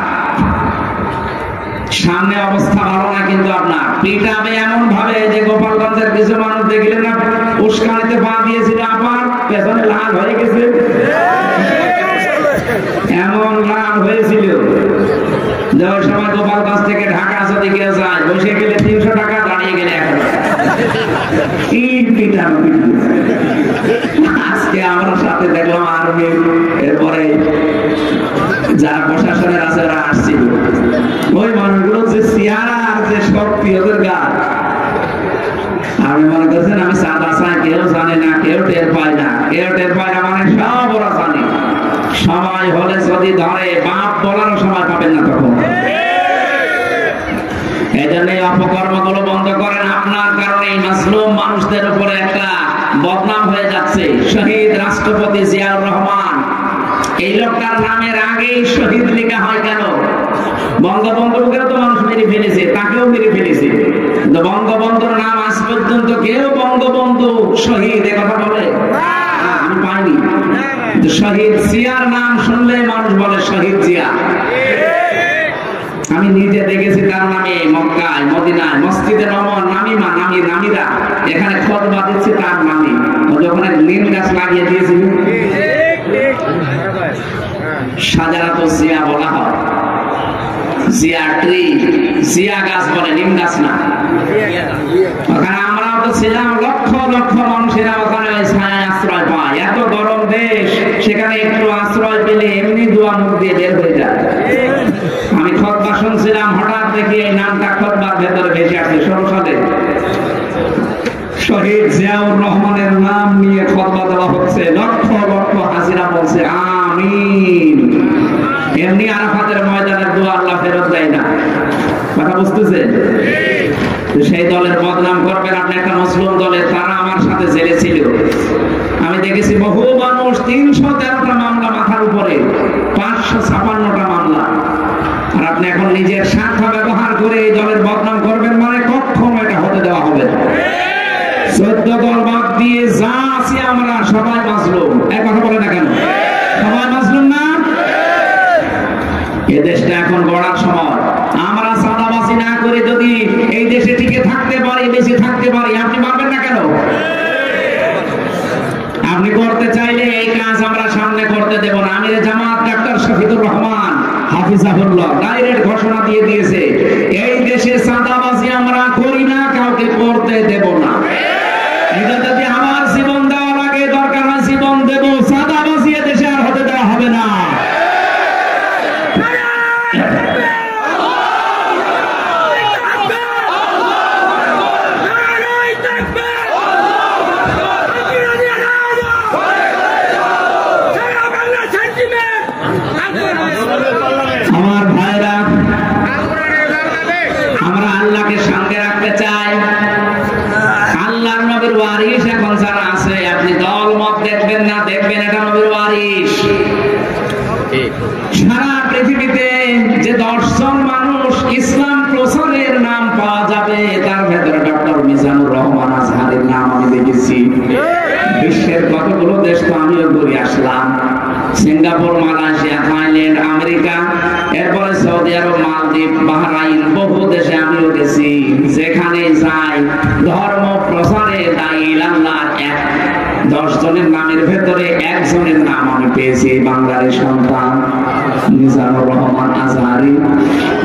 সামনে অবস্থা ভালো না, কিন্তু আপনার পিটাবে এমন ভাবে যে গোপালগঞ্জের কিছু মানুষ দেখলেন না, উস্কানিতে পা দিয়েছিল, আবার পেছনে লাল হয়ে গেছে, এমন লাল হয়েছিল যে ওই সময় গোপালগঞ্জ থেকে ঢাকা যদি কেউ যায়, বসে গেলে 300 টাকা, দাঁড়িয়ে গেলে 1000 টাকা। আজকে আমরা সাথে দেখলাম আর্মি, এরপরে যারা প্রশাসনের আছে ওরা আসছিল, ওই মানুষগুলো যে চেহারা আর যে শক্তি ওদের গা, আপনি মনে করছেন আমি সাদা চাই, কেউ জানে না, কেউ টের পায় না। কেউ টের পায় না মানে সব ওরা জানে। সময় হলে যদি ধরে, বাপ বলারও সময় পাবেন না তখন। এই জন্য অপকর্মগুলো বন্ধ করেন। আপনার কারণে মাসলুম মানুষদের উপরে একটা বদনাম হয়ে যাচ্ছে। শহীদ রাষ্ট্রপতি জিয়াউর রহমান এই লোকটার নামের আগেই শহীদ লেখা হয় কেন? বঙ্গবন্ধুকেও তো মানুষ মেরে ফেলেছে, তাকেও মেরে ফেলেছে, কিন্তু বঙ্গবন্ধুর নাম আজ পর্যন্ত কেউ বঙ্গবন্ধু শহীদ এ কথা বলে আমি পাইনি। শহীদ জিয়ার নাম শুনলে মানুষ বলে শহীদ জিয়া। আমি নিজে দেখেছি তার নামে মক্কায়, মদিনায়, মসজিদে নববী, নামিমা, নামিরা এখানে খুতবা দিচ্ছে তার নামে। যখন নিম গাছ লাগিয়ে দিয়েছিল সাজারাত জিয়া বলা হয়, জিয়া ট্রি, জিয়া গাছ বলে, নিম গাছ না। ওখানে আমরাও তো ছিলাম, লক্ষ লক্ষ মানুষেরা ওখানে ছায়ায় আশ্রয় পায়। এত গরম দেশ, সেখানে একটু আশ্রয় পেলে এমনি দোয়া মুখ দিয়ে বের হয়ে যায়। আমি খুতবা শুনছিলাম, হঠাৎ দেখি এই নামটা খুতবার ভেতরে ভেসে আসছে। 16 সালে শহীদ জিয়াউর রহমানের নাম নিয়ে খুতবা দেওয়া হচ্ছে, লক্ষ লক্ষ হাজিরা বলছে আমিন। এমনি আরাফাতের ময়দানের দোয়া আল্লাহ ফেরত দেয় না, কথা বুঝতেছেন? সেই দলের বদনাম করবেন আপনি, একটা মুসলিম দলের, তারা আমার সাথে জেলে ছিল। আমি দেখেছি বহু মানুষ, 313টা মামলা মাথার উপরে, 556টা মামলা। আর আপনি এখন নিজের স্বার্থ ব্যবহার করে এই দলের বদনাম করবেন, মানে কখনো এটা হতে দেওয়া হবে না। 14 দল বাদ দিয়ে যা আছি আমরা সবাই মাজলুম, এক কথা বলে না কেন? সবাই মাজলুম না? এ দেশটা এখন গড়ার সময়। আমরা সাদাবাজি না করে যদি এই দেশে টিকে থাকতে পারি, বেঁচে থাকতে পারি, আপনি পারবেন না কেন? আপনি করতে চাইলে এই কাজ আমরা সামনে করতে দেব না। আমিরে জামাত ডাক্তার শফিকুর রহমান হাফিজাহুল্লাহ ডাইরেক্ট ঘোষণা দিয়ে দিয়েছে, এই দেশে সাদাবাজি আমরা করি না, কাউকে করতে দেব না। এটা যদি আমার জীবন দেওয়া লাগে, দরকার হয় জীবন দেব, সাদাবাজি এ দেশে আর হতে দেওয়া হবে না। আমার ভাইরা, আমরা আল্লাহকে সঙ্গে রাখতে চাই। আল্লাহর নবীর ওয়ারিস এখন যারা আছে, আপনি দল মত দেখবেন না, দেখবেন এটা নবীর ওয়ারিস। সারা পৃথিবীতে যে 10 জন মানুষ ইসলাম প্রচারের নাম পাওয়া যাবে, তার ভেতরে ডক্টর মিজানুর রহমান আজহারের নাম আমি দেখেছি। বিশ্বের কতগুলো দেশ তো আমিও ঘুরে আসলাম, সিঙ্গাপুর, মালয়েশিয়া, থাইল্যান্ড, আমেরিকা, এরপরে সৌদি আরব, মালদ্বীপ, বাহরাইন, বহু দেশে আমিও গেছি। যেখানে যাই ধর্ম প্রচারে দায়ী আল্লাহ 10 জনের নামের ভেতরে একজনের নাম আমি পেয়েছি, বাংলাদেশ সন্তান মিজানুর রহমান আজহারি।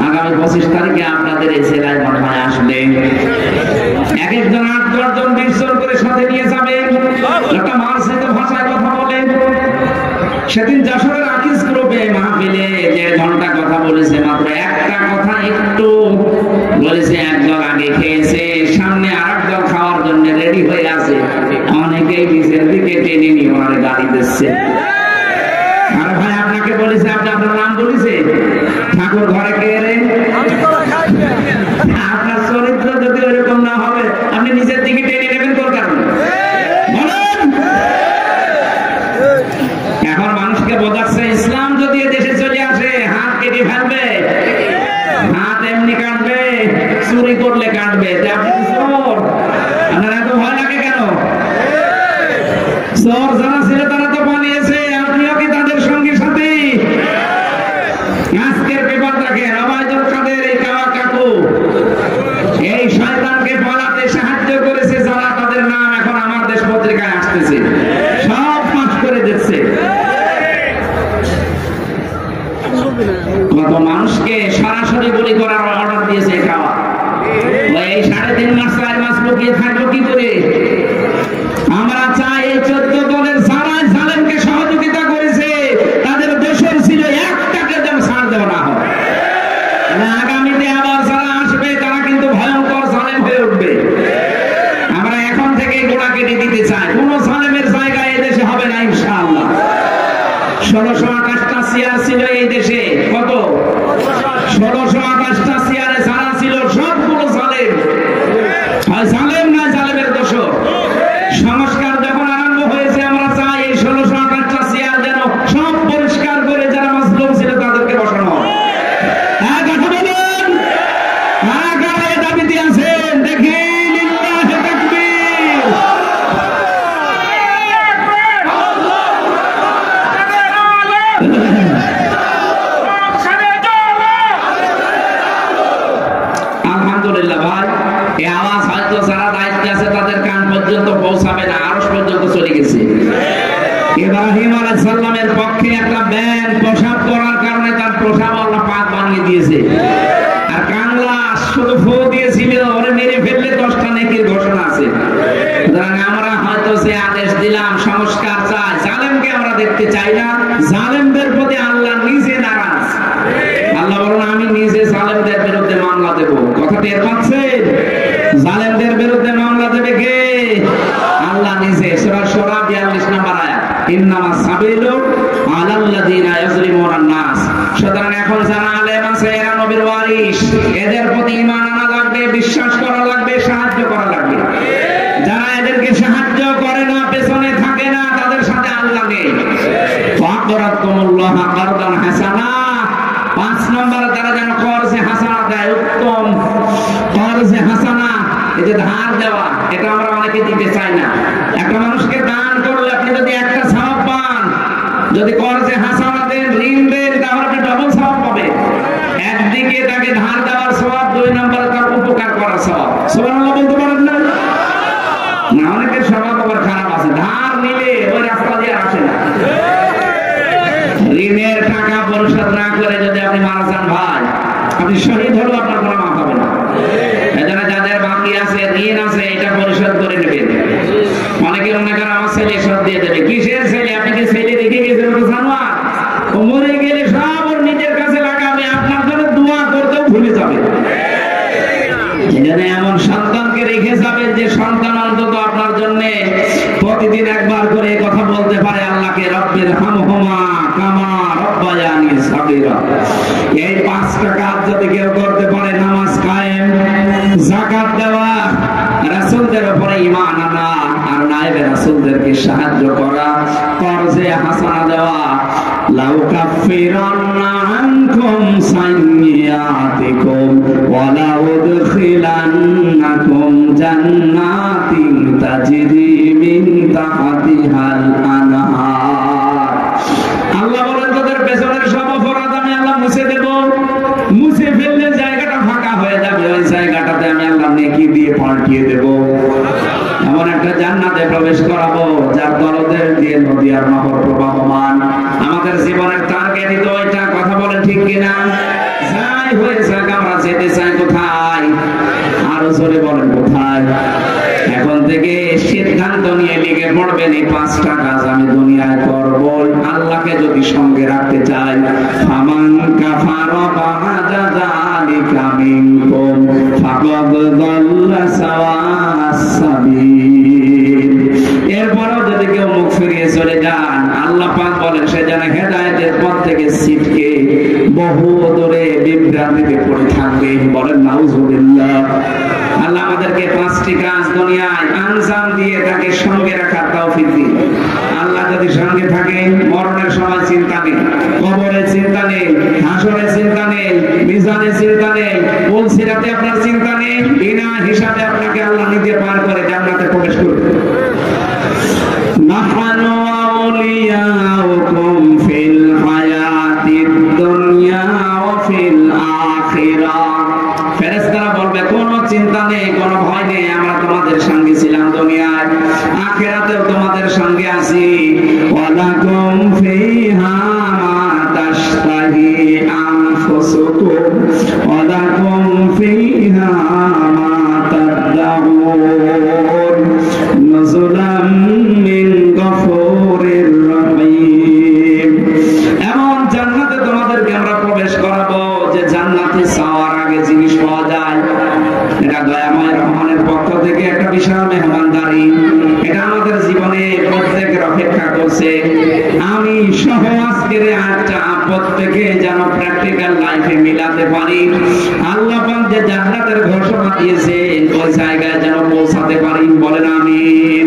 আগামী 25 তারিখে আপনাদের এই জেলায় মনে হয় আসবে। এক একজন 8-10 জন 20 জন করে সাথে নিয়ে যাবে। একটা মার্সিত ভাষায় কথা বলে। সেদিন যশোরের আকিজ গ্রুপে মাহফিলে 1.5 ঘন্টা কথা বলেছে, মাত্র একটা কথা একটু বলেছে। একদল আগে খেয়েছে, সামনে আরেকদল খাওয়ার জন্য রেডি হয়ে আছে। অনেকেই নিচের দিকে টেনে নিয়ে ওনার গাড়ি দিচ্ছে। আর ভাই আপনাকে বলেছে, আপনি আপনার নাম বলেছে, ঠাকুর ঘরে কে রে? আপনার চরিত্র যদি ওইরকম না হবে, আপনি নিজের দিকে টেনে নেবেন কোন কারণে? এখন মানুষকে বোঝাচ্ছে ইসলাম যদি দেশে চলে আসে হাত কেটে ফেলবে, হাত এমনি কাটবে, চুরি করলে কাটবে। আপনি চোর, আপনার এত ভয় লাগে কেন? চোর যারা ছিল তারা তো পালিয়েছে, আপনিও কি তাদের সঙ্গে সাথে? আজকের পেপার দেখেন, ওবায়দুল কাদের এই কাওয়া কাকু এই শয়তানকে পালাতে সাহায্য করেছে যারা, তাদের নাম এখন আমার দেশ পত্রিকায় আসতেছে, সব ফাঁস করে দিচ্ছে। কত মানুষকে সরাসরি গুলি করার অর্ডার দিয়েছে খাওয়া। এই 3.5 মাস 4 মাস লুকিয়ে থাকলো কি করে? আমরা চাই এই 14 দলের যারা জালেমকে সহযোগিতা করেছে, তাদের দেশের ছিল একটাকে যেন ছাড় দেওয়া না হয়। আগামীতে আবার যারা আসবে তারা কিন্তু ভয়ঙ্কর জালেম হয়ে উঠবে। আমরা এখন থেকে গোড়া কেটে দিতে চাই। কোন জালেমের জায়গা এই দেশে হবে না ইনশাআল্লাহ। 1628টা চেয়ার ছিল এই দেশে, কত? 1628টা চেয়ারে যারা ছিল সবগুলো জালেম। জালেম না জালেমের দোষর। সংস্কার যখন আরম্ভ হয়েছে, আমরা চাই এই 1628টা চেয়ার যেন সব পরিষ্কার ইব্রাহিম আলাইহিস সালামের পক্ষে একটা ব্যাঙ প্রসাব করার কারণে তার প্রসাব আল্লাহ পাক বানিয়ে দিয়েছে। আর কাংলা শুধু ফু দিয়েছিল, ওরে মেরে ফেললে 10টা নেকির ঘোষণা আছে। সুতরাং আমরা হয়তো সে আদেশ দিলাম সংস্কার চাই, জালেমকে আমরা দেখতে চাই না। জালেমদের প্রতি আল্লাহ নিজে নারাজ। আল্লাহ বলেন আমি নিজে জালেমদের বিরুদ্ধে মামলা দেব। কথা টের পাচ্ছেন? জালেমদের বিরুদ্ধে মামলা দেবে কে? আল্লাহ নিজে। সূরা শুরা 42 নম্বর আয়াত, ইন্নামাস সাবিলু আলাল্লাযিনা ইয়াজলিমুনান নাস। সুতরাং এখন যারা আলেম আছে এরা নবীর ওয়ারিস, এদের প্রতি ঈমান আনা লাগবে, বিশ্বাস করা লাগবে, সাহায্য করা লাগবে। যারা এদেরকে সাহায্য করে না, পেছনে থাকে না, তাদের সাথে আল্লাহ নেই। ফাকরাতুমুল্লাহ কারদান হাসানা। 5 নম্বরে তারা যেন কর্জে হাসানা দেয়, উত্তম কর্জে হাসানা। এই যে ধার দেওয়া, এটা আমরা অনেকে দিতে চাই না। একটা মানুষকে দান করলে আপনি যদি একটা সওয়াব পান, যদি কর্জে হাসানা দেন, ঋণ দেন, তাহলে আপনি ডবল সওয়াব পাবেন। একদিকে তাকে ধার দেওয়ার সওয়াব, 2 নম্বরে তার উপকার করার সওয়াব। সুবহানাল্লাহ বলতে পারেন না? না, অনেকের স্বভাব আবার খারাপ আছে, ধার নিলে ওই রাস্তা দিয়ে আসে না। ঋণের টাকা পরিশোধ না করে যদি আপনি মারা যান ভাই, আপনি শহীদ হলেও আপনার কোনো মাফ হবে না। এজন্য যাদের বাকি আছে, ঋণ আছে, এটা পরিশোধ করে নেবেন। অনেকে মনে করে আমার ছেলে সব দিয়ে দেবে। কিসের ছেলে? আপনি কি ছেলে রেখে গেছেন? তো জানোয়ার। ও মরে গেলে সব ওর নিজের কাছে লাগাবে, আপনার জন্য দোয়া করতেও ভুলে যাবে। এজন্য এমন সন্তানকে রেখে যাবেন যে সন্তান অন্তত আপনার জন্য প্রতিদিন একবার করে কথা বলতে পারে আল্লাহকে, রব্বির হামহুমা কামা রব্বায়ানি সাগীরা। এই 5টা কাজ যদি কেউ করতে পারে, নামাজ কায়েম, যাকাত দেওয়া, রাসূলদের উপরে ঈমান আনা, আর নায়েবে রাসূলদেরকে সাহায্য করা, কর্জে হাসানা দেওয়া, লাউ কাফিরান্না আনকুম সাইয়্যাতিকুম ওয়া লাউদখিলান্নাকুম জান্নাতিন তাজরি মিন তাহতিহাল আনহার। আল্লাহ বলেন তাদের পেছনের সব অপরাধ আমি আল্লাহ মুছে দেব। মুছে ফেললে জায়গাটা ফাঁকা হয়ে যাবে, ওই জায়গাটাতে আমি আল্লাহ নেকি দিয়ে পাল্টিয়ে দেব। এমন একটা জান্নাতে প্রবেশ করাবো যার তলদেশ দিয়ে নদী আর নহর প্রবাহমান। আমাদের জীবনের টার্গেটই তো ওইটা। কথা বলেন ঠিক কিনা? যাই হয়ে যাক, আমরা যেতে চাই কোথায়? আরো জোরে বলেন কোথায়? এখন থেকে সিদ্ধান্ত নিয়ে লিখে পড়বেন, এই 5টা কাজ আমি দুনিয়ায় করব। আল্লাহকে যদি সঙ্গে রাখতে চাই, ফামান কাফারা বা'দা যালিকা মিনকুম ফাকাদ যাল্লা সাওয়া'আস সাবিল। এরপরও যদি কেউ মুখ ফিরিয়ে চলে যান, আল্লাহ পাক বলেন সে যেন হেদায়েতের পথ থেকে ছিটকে বহু দূরে বিভ্রান্তিতে পড়ে থাকবে। বলেন নাউজুবিল্লাহ। আল্লাহ আমাদেরকে 5টি কাজ দুনিয়ায় আঞ্জাম দিয়ে তাকে সঙ্গে রাখার তৌফিক দিন। আল্লাহ যদি সঙ্গে থাকে, মরণের সময় চিন্তা নেই, কবরের চিন্তা নেই, হাসরের চিন্তা নেই, মিজানের চিন্তা নেই, কুল সিরাতে আপনার চিন্তা নেই। বিনা হিসাবে আপনাকে আল্লাহ নিজে পার করে জান্নাতে প্রবেশ করবে। নাহনু আউলিয়াউকুম ফিল হায়াতিদ দুনিয়া ওয়া ফিল আখিরাহ। ফেরেশতারা বলবে কোনো চিন্তা নেই, কোনো ভয় নেই, আমরা তোমাদের সঙ্গে ছিলাম দুনিয়ায়, আখিরাতেও তোমাদের সঙ্গে আছি। ওয়ালাকুম ফিহা মা তাশতাহি আনফুসুকুম ওয়ালাকুম ফিহা মা তাদউন নুজুলাম মিন গফুরির রহিম। এমন জান্নাতে তোমাদেরকে আমরা প্রবেশ করাবো যে জান্নাতে যাওয়ার আগে জিনিস পাওয়া যায়। এটা দয়াময় রহমানের পক্ষ থেকে একটা বিশাল মেহমানদারি। এটা আমাদের জীবনে প্রত্যেকের অপেক্ষা করছে। আমি সহ আজকের আজটা প্রত্যেকে যেন প্র্যাকটিক্যাল লাইফে মিলাতে পারি। আল্লাহ পাক যে জান্নাতের ঘোষণা দিয়েছেন ওই জায়গায় যেন পৌঁছাতে পারি। বলেন আমিন।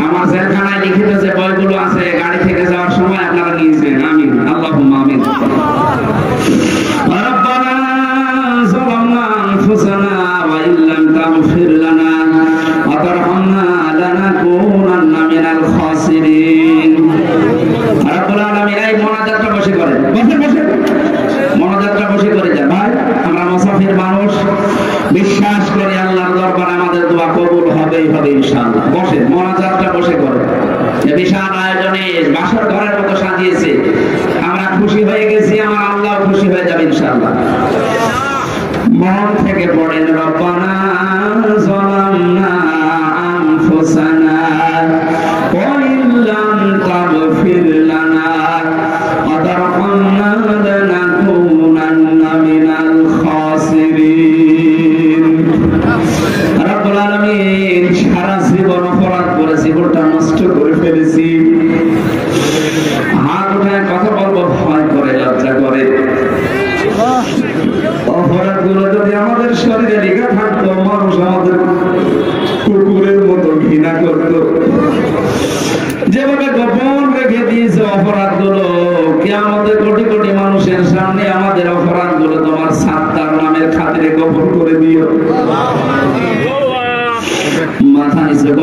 আমার জেলখানায় লিখিত যে বইগুলো আছে, গাড়ি থেকে যাওয়ার সময় আপনারা নিয়েছেন। আমিন, আল্লাহুম্মা আমিন। রব্বানা যালামনা আনফুসানা ওয়া ইল্লাম তাগফির লানা ওয়া তারহামনা লানাকুনান্না মিনাল খাসিরিন। রব্বুল আলামিন, এই মোনাজাতটা বসে করেন, বসে মোনাজাতটা বসে করে যান ভাই। আমরা মুসাফির মানুষ, বিশ্বাস করি আল্লাহর দরবারে আমাদের দোয়া কবুল হবেই হবে ইনশাআল্লাহ। বসে মোনাজাতটা বসে করেন। এই বিশাল আয়োজনে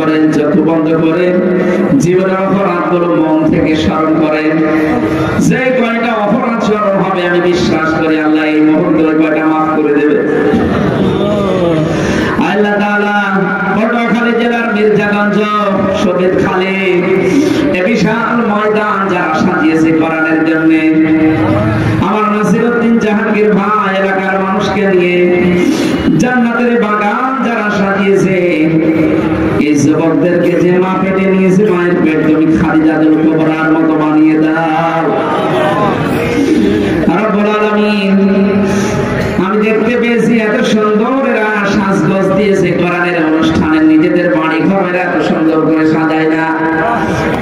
করেন, চক্ষু বন্ধ করেন, জীবনের অপরাধগুলো মন থেকে স্মরণ করেন। যে কয়টা অপরাধ স্মরণ হবে আমি বিশ্বাস করি আল্লাহ এই মুহূর্তে ওই কয়টা মাফ করে দেবে। আল্লাহ তাআলা পটুয়াখালী জেলার মির্জাগঞ্জ শহীদখালী এ বিশাল ময়দান যারা সাজিয়েছে কোরআনের জন্য, আমার নাসিরউদ্দিন জাহাঙ্গীর ভাই এলাকার মানুষকে নিয়ে জান্নাতের বাগান যারা সাজিয়েছে, এই যুবকদেরকে যে মা পেটে নিয়েছে মায়ের পেট তুমি খাদিজাতুল কুবরার মতো বানিয়ে দাও রব্বুল আলামিন। আমি দেখতে পেয়েছি এত সুন্দর এরা সাজগোজ দিয়েছে কোরআনের অনুষ্ঠানে, নিজেদের বাড়ি ঘর এত সুন্দর করে সাজায় না।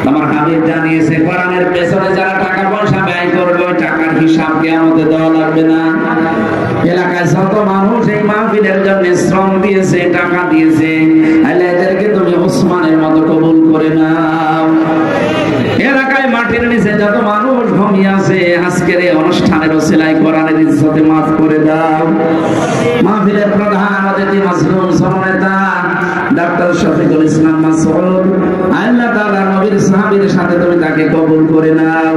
আমার হাবিব জানিয়েছে কোরআনের পেছনে যারা টাকা পয়সা ব্যয় করবে ওই টাকার হিসাব কিয়ামতে দেওয়া লাগবে না। এলাকায় যত মানুষ এই মাহফিলের জন্য শ্রম দিয়েছে, টাকা দিয়েছে, আল্লাহ এদেরকে তুমি ওসমানের মতো কবুল করে নাও। এলাকায় মাটির নিচে যত মানুষ ঘুমিয়ে আছে আজকের এই অনুষ্ঠানের ওসিলায় কোরআনের ইজ্জতে মাফ করে দাও। মাহফিলের প্রধান অতিথি মাসলুম জননেতা ডক্টর শফিকুল ইসলাম মাসউদ, আল্লাহ তাআলা নবীর সাহাবীর সাথে তুমি তাকে কবুল করে নাও।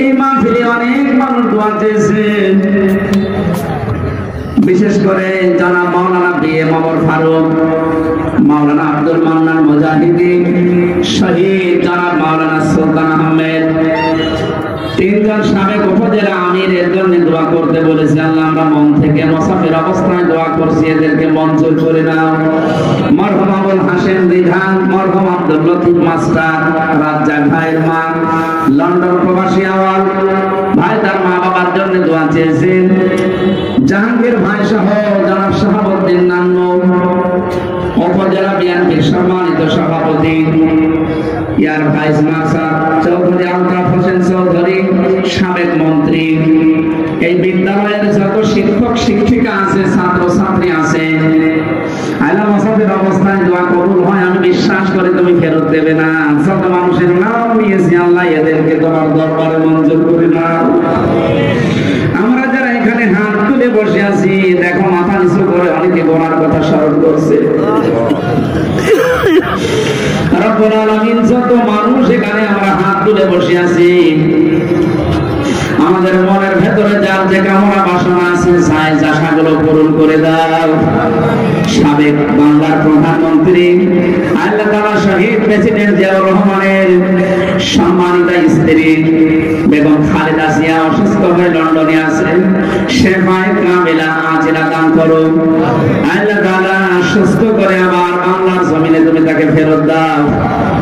এই মাহফিলে অনেক মানুষ দোয়া চেয়েছে, বিশেষ করে জনাব মাওলানা বিএম ওমর ফারুক, মাওলানা আব্দুল মান্নান মুজাহিদি, শহীদ জনাব মাওলানা সুলতান আহমেদ, তিনজন সাবেক উপজেলা আমিরের জন্য দোয়া করতে বলেছে। আল্লাহ আমরা মন থেকে মুসাফির অবস্থায় দোয়া করছি, এদেরকে মঞ্জুর করে নাও। মরহুম আবুল হাশেম বিধান, মরহুম আব্দুল লতিফ মাস্টার, রাজ্জাক ভাইয়ের মা, লন্ডন প্রবাসী আওয়াল ভাই তার মা বাবার জন্য দোয়া চেয়েছেন। জাহাঙ্গীর ভাই সহ জনাব শাহাবুদ্দিন নান্নু উপজেলা বিএনপির সম্মানিত সভাপতি, ইয়ার ভাইস মার্শাল চৌধুরী আলতাফ হোসেন চৌধুরী সাবেক মন্ত্রী, এই বিদ্যালয়ের যত শিক্ষক শিক্ষিকা আছে, ছাত্র ছাত্রী আছে, আল্লাহ মুসাফির অবস্থায় দোয়া কবুল হয় আমি বিশ্বাস করে তুমি ফেরত দেবে না। যত মানুষের নাম নিয়েছি আল্লাহ এদেরকে তোমার দরবারে মঞ্জুর করে নাও। আমরা যারা এখানে হাত তুলে বসে আছি দেখো মাথা নিচু করে অনেকে গোনার কথা স্মরণ করছে। রব্বুল আলামিন যত মানুষ এখানে আমরা হাত তুলে বসে আছি, আমাদের মনের ভেতরে যার যে কামনা বাসনা আছে চাই আশাগুলো পূরণ করে দাও। সাবেক বাংলার প্রধানমন্ত্রী আল্লাহ তাআলা শহীদ প্রেসিডেন্ট জিয়াউর রহমানের সম্মানিত স্ত্রী বেগম খালেদা জিয়া অসুস্থ হয়ে লন্ডনে আছেন, শেফায়ে কামিলা আজিলা দান করো। আল্লাহ তাআলা সুস্থ করে আবার বাংলার জমিনে তুমি তাকে ফেরত দাও।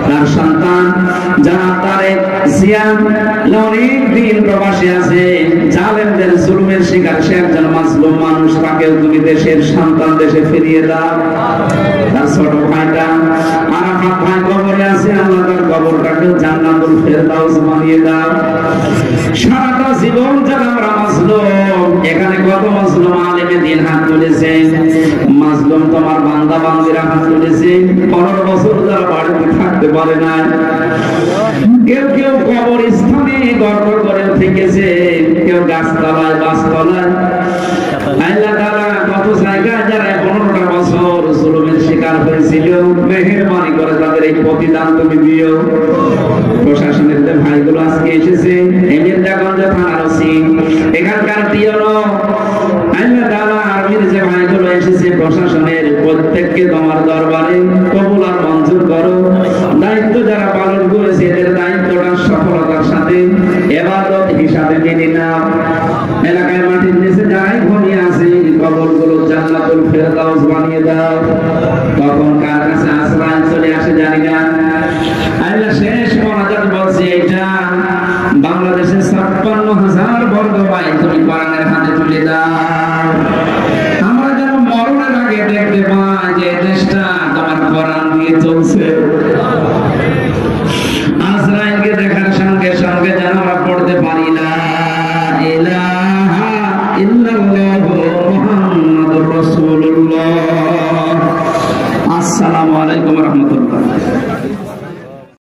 তার সন্তান যারা তারেক জিয়া অনেক দিন প্রবাসী আছে, জালেমদের জুলুমের শিকার, সে একজন মাসলুম মানুষ, তাকেও তুমি দেশের সন্তান দেশে ফিরিয়ে দাও। তার ছোট ভাইটা আরাফাত ভাই কবরে আছে, আল্লাহ তার কবরটাকে জান্নাতুল ফেরদাউস বানিয়ে দাও। সারাটা জীবন যারা আমরা মাসলুম, এখানে কত মাসলুম আলেমে দিন হাত তুলেছে, মাসলুম তোমার বান্দা বান্দিরা হাত তুলেছে, 15 বছর যারা বাড়িতে থাকতে পারে না, কেউ কেউ কবরস্থানে গর্ব করে থেকেছে, কেউ গাছতলায় বাসতলায়। আল্লাহ তাআলা কত জায়গায় যারা 15টা বছর জুলুমের শিকার হয়েছিল, মেহেরবানি করে তাদের এই প্রতিদান তুমি দিও। প্রশাসনের যে ভাইগুলো আজকে এসেছে, মির্জাগঞ্জ থানার ওসি, এখানকার টিওনো, আল্লাহ তাআলা আর্মির যে ভাইগুলো এসেছে প্রশাসনের, প্রত্যেককে তোমার দরবারে কবুল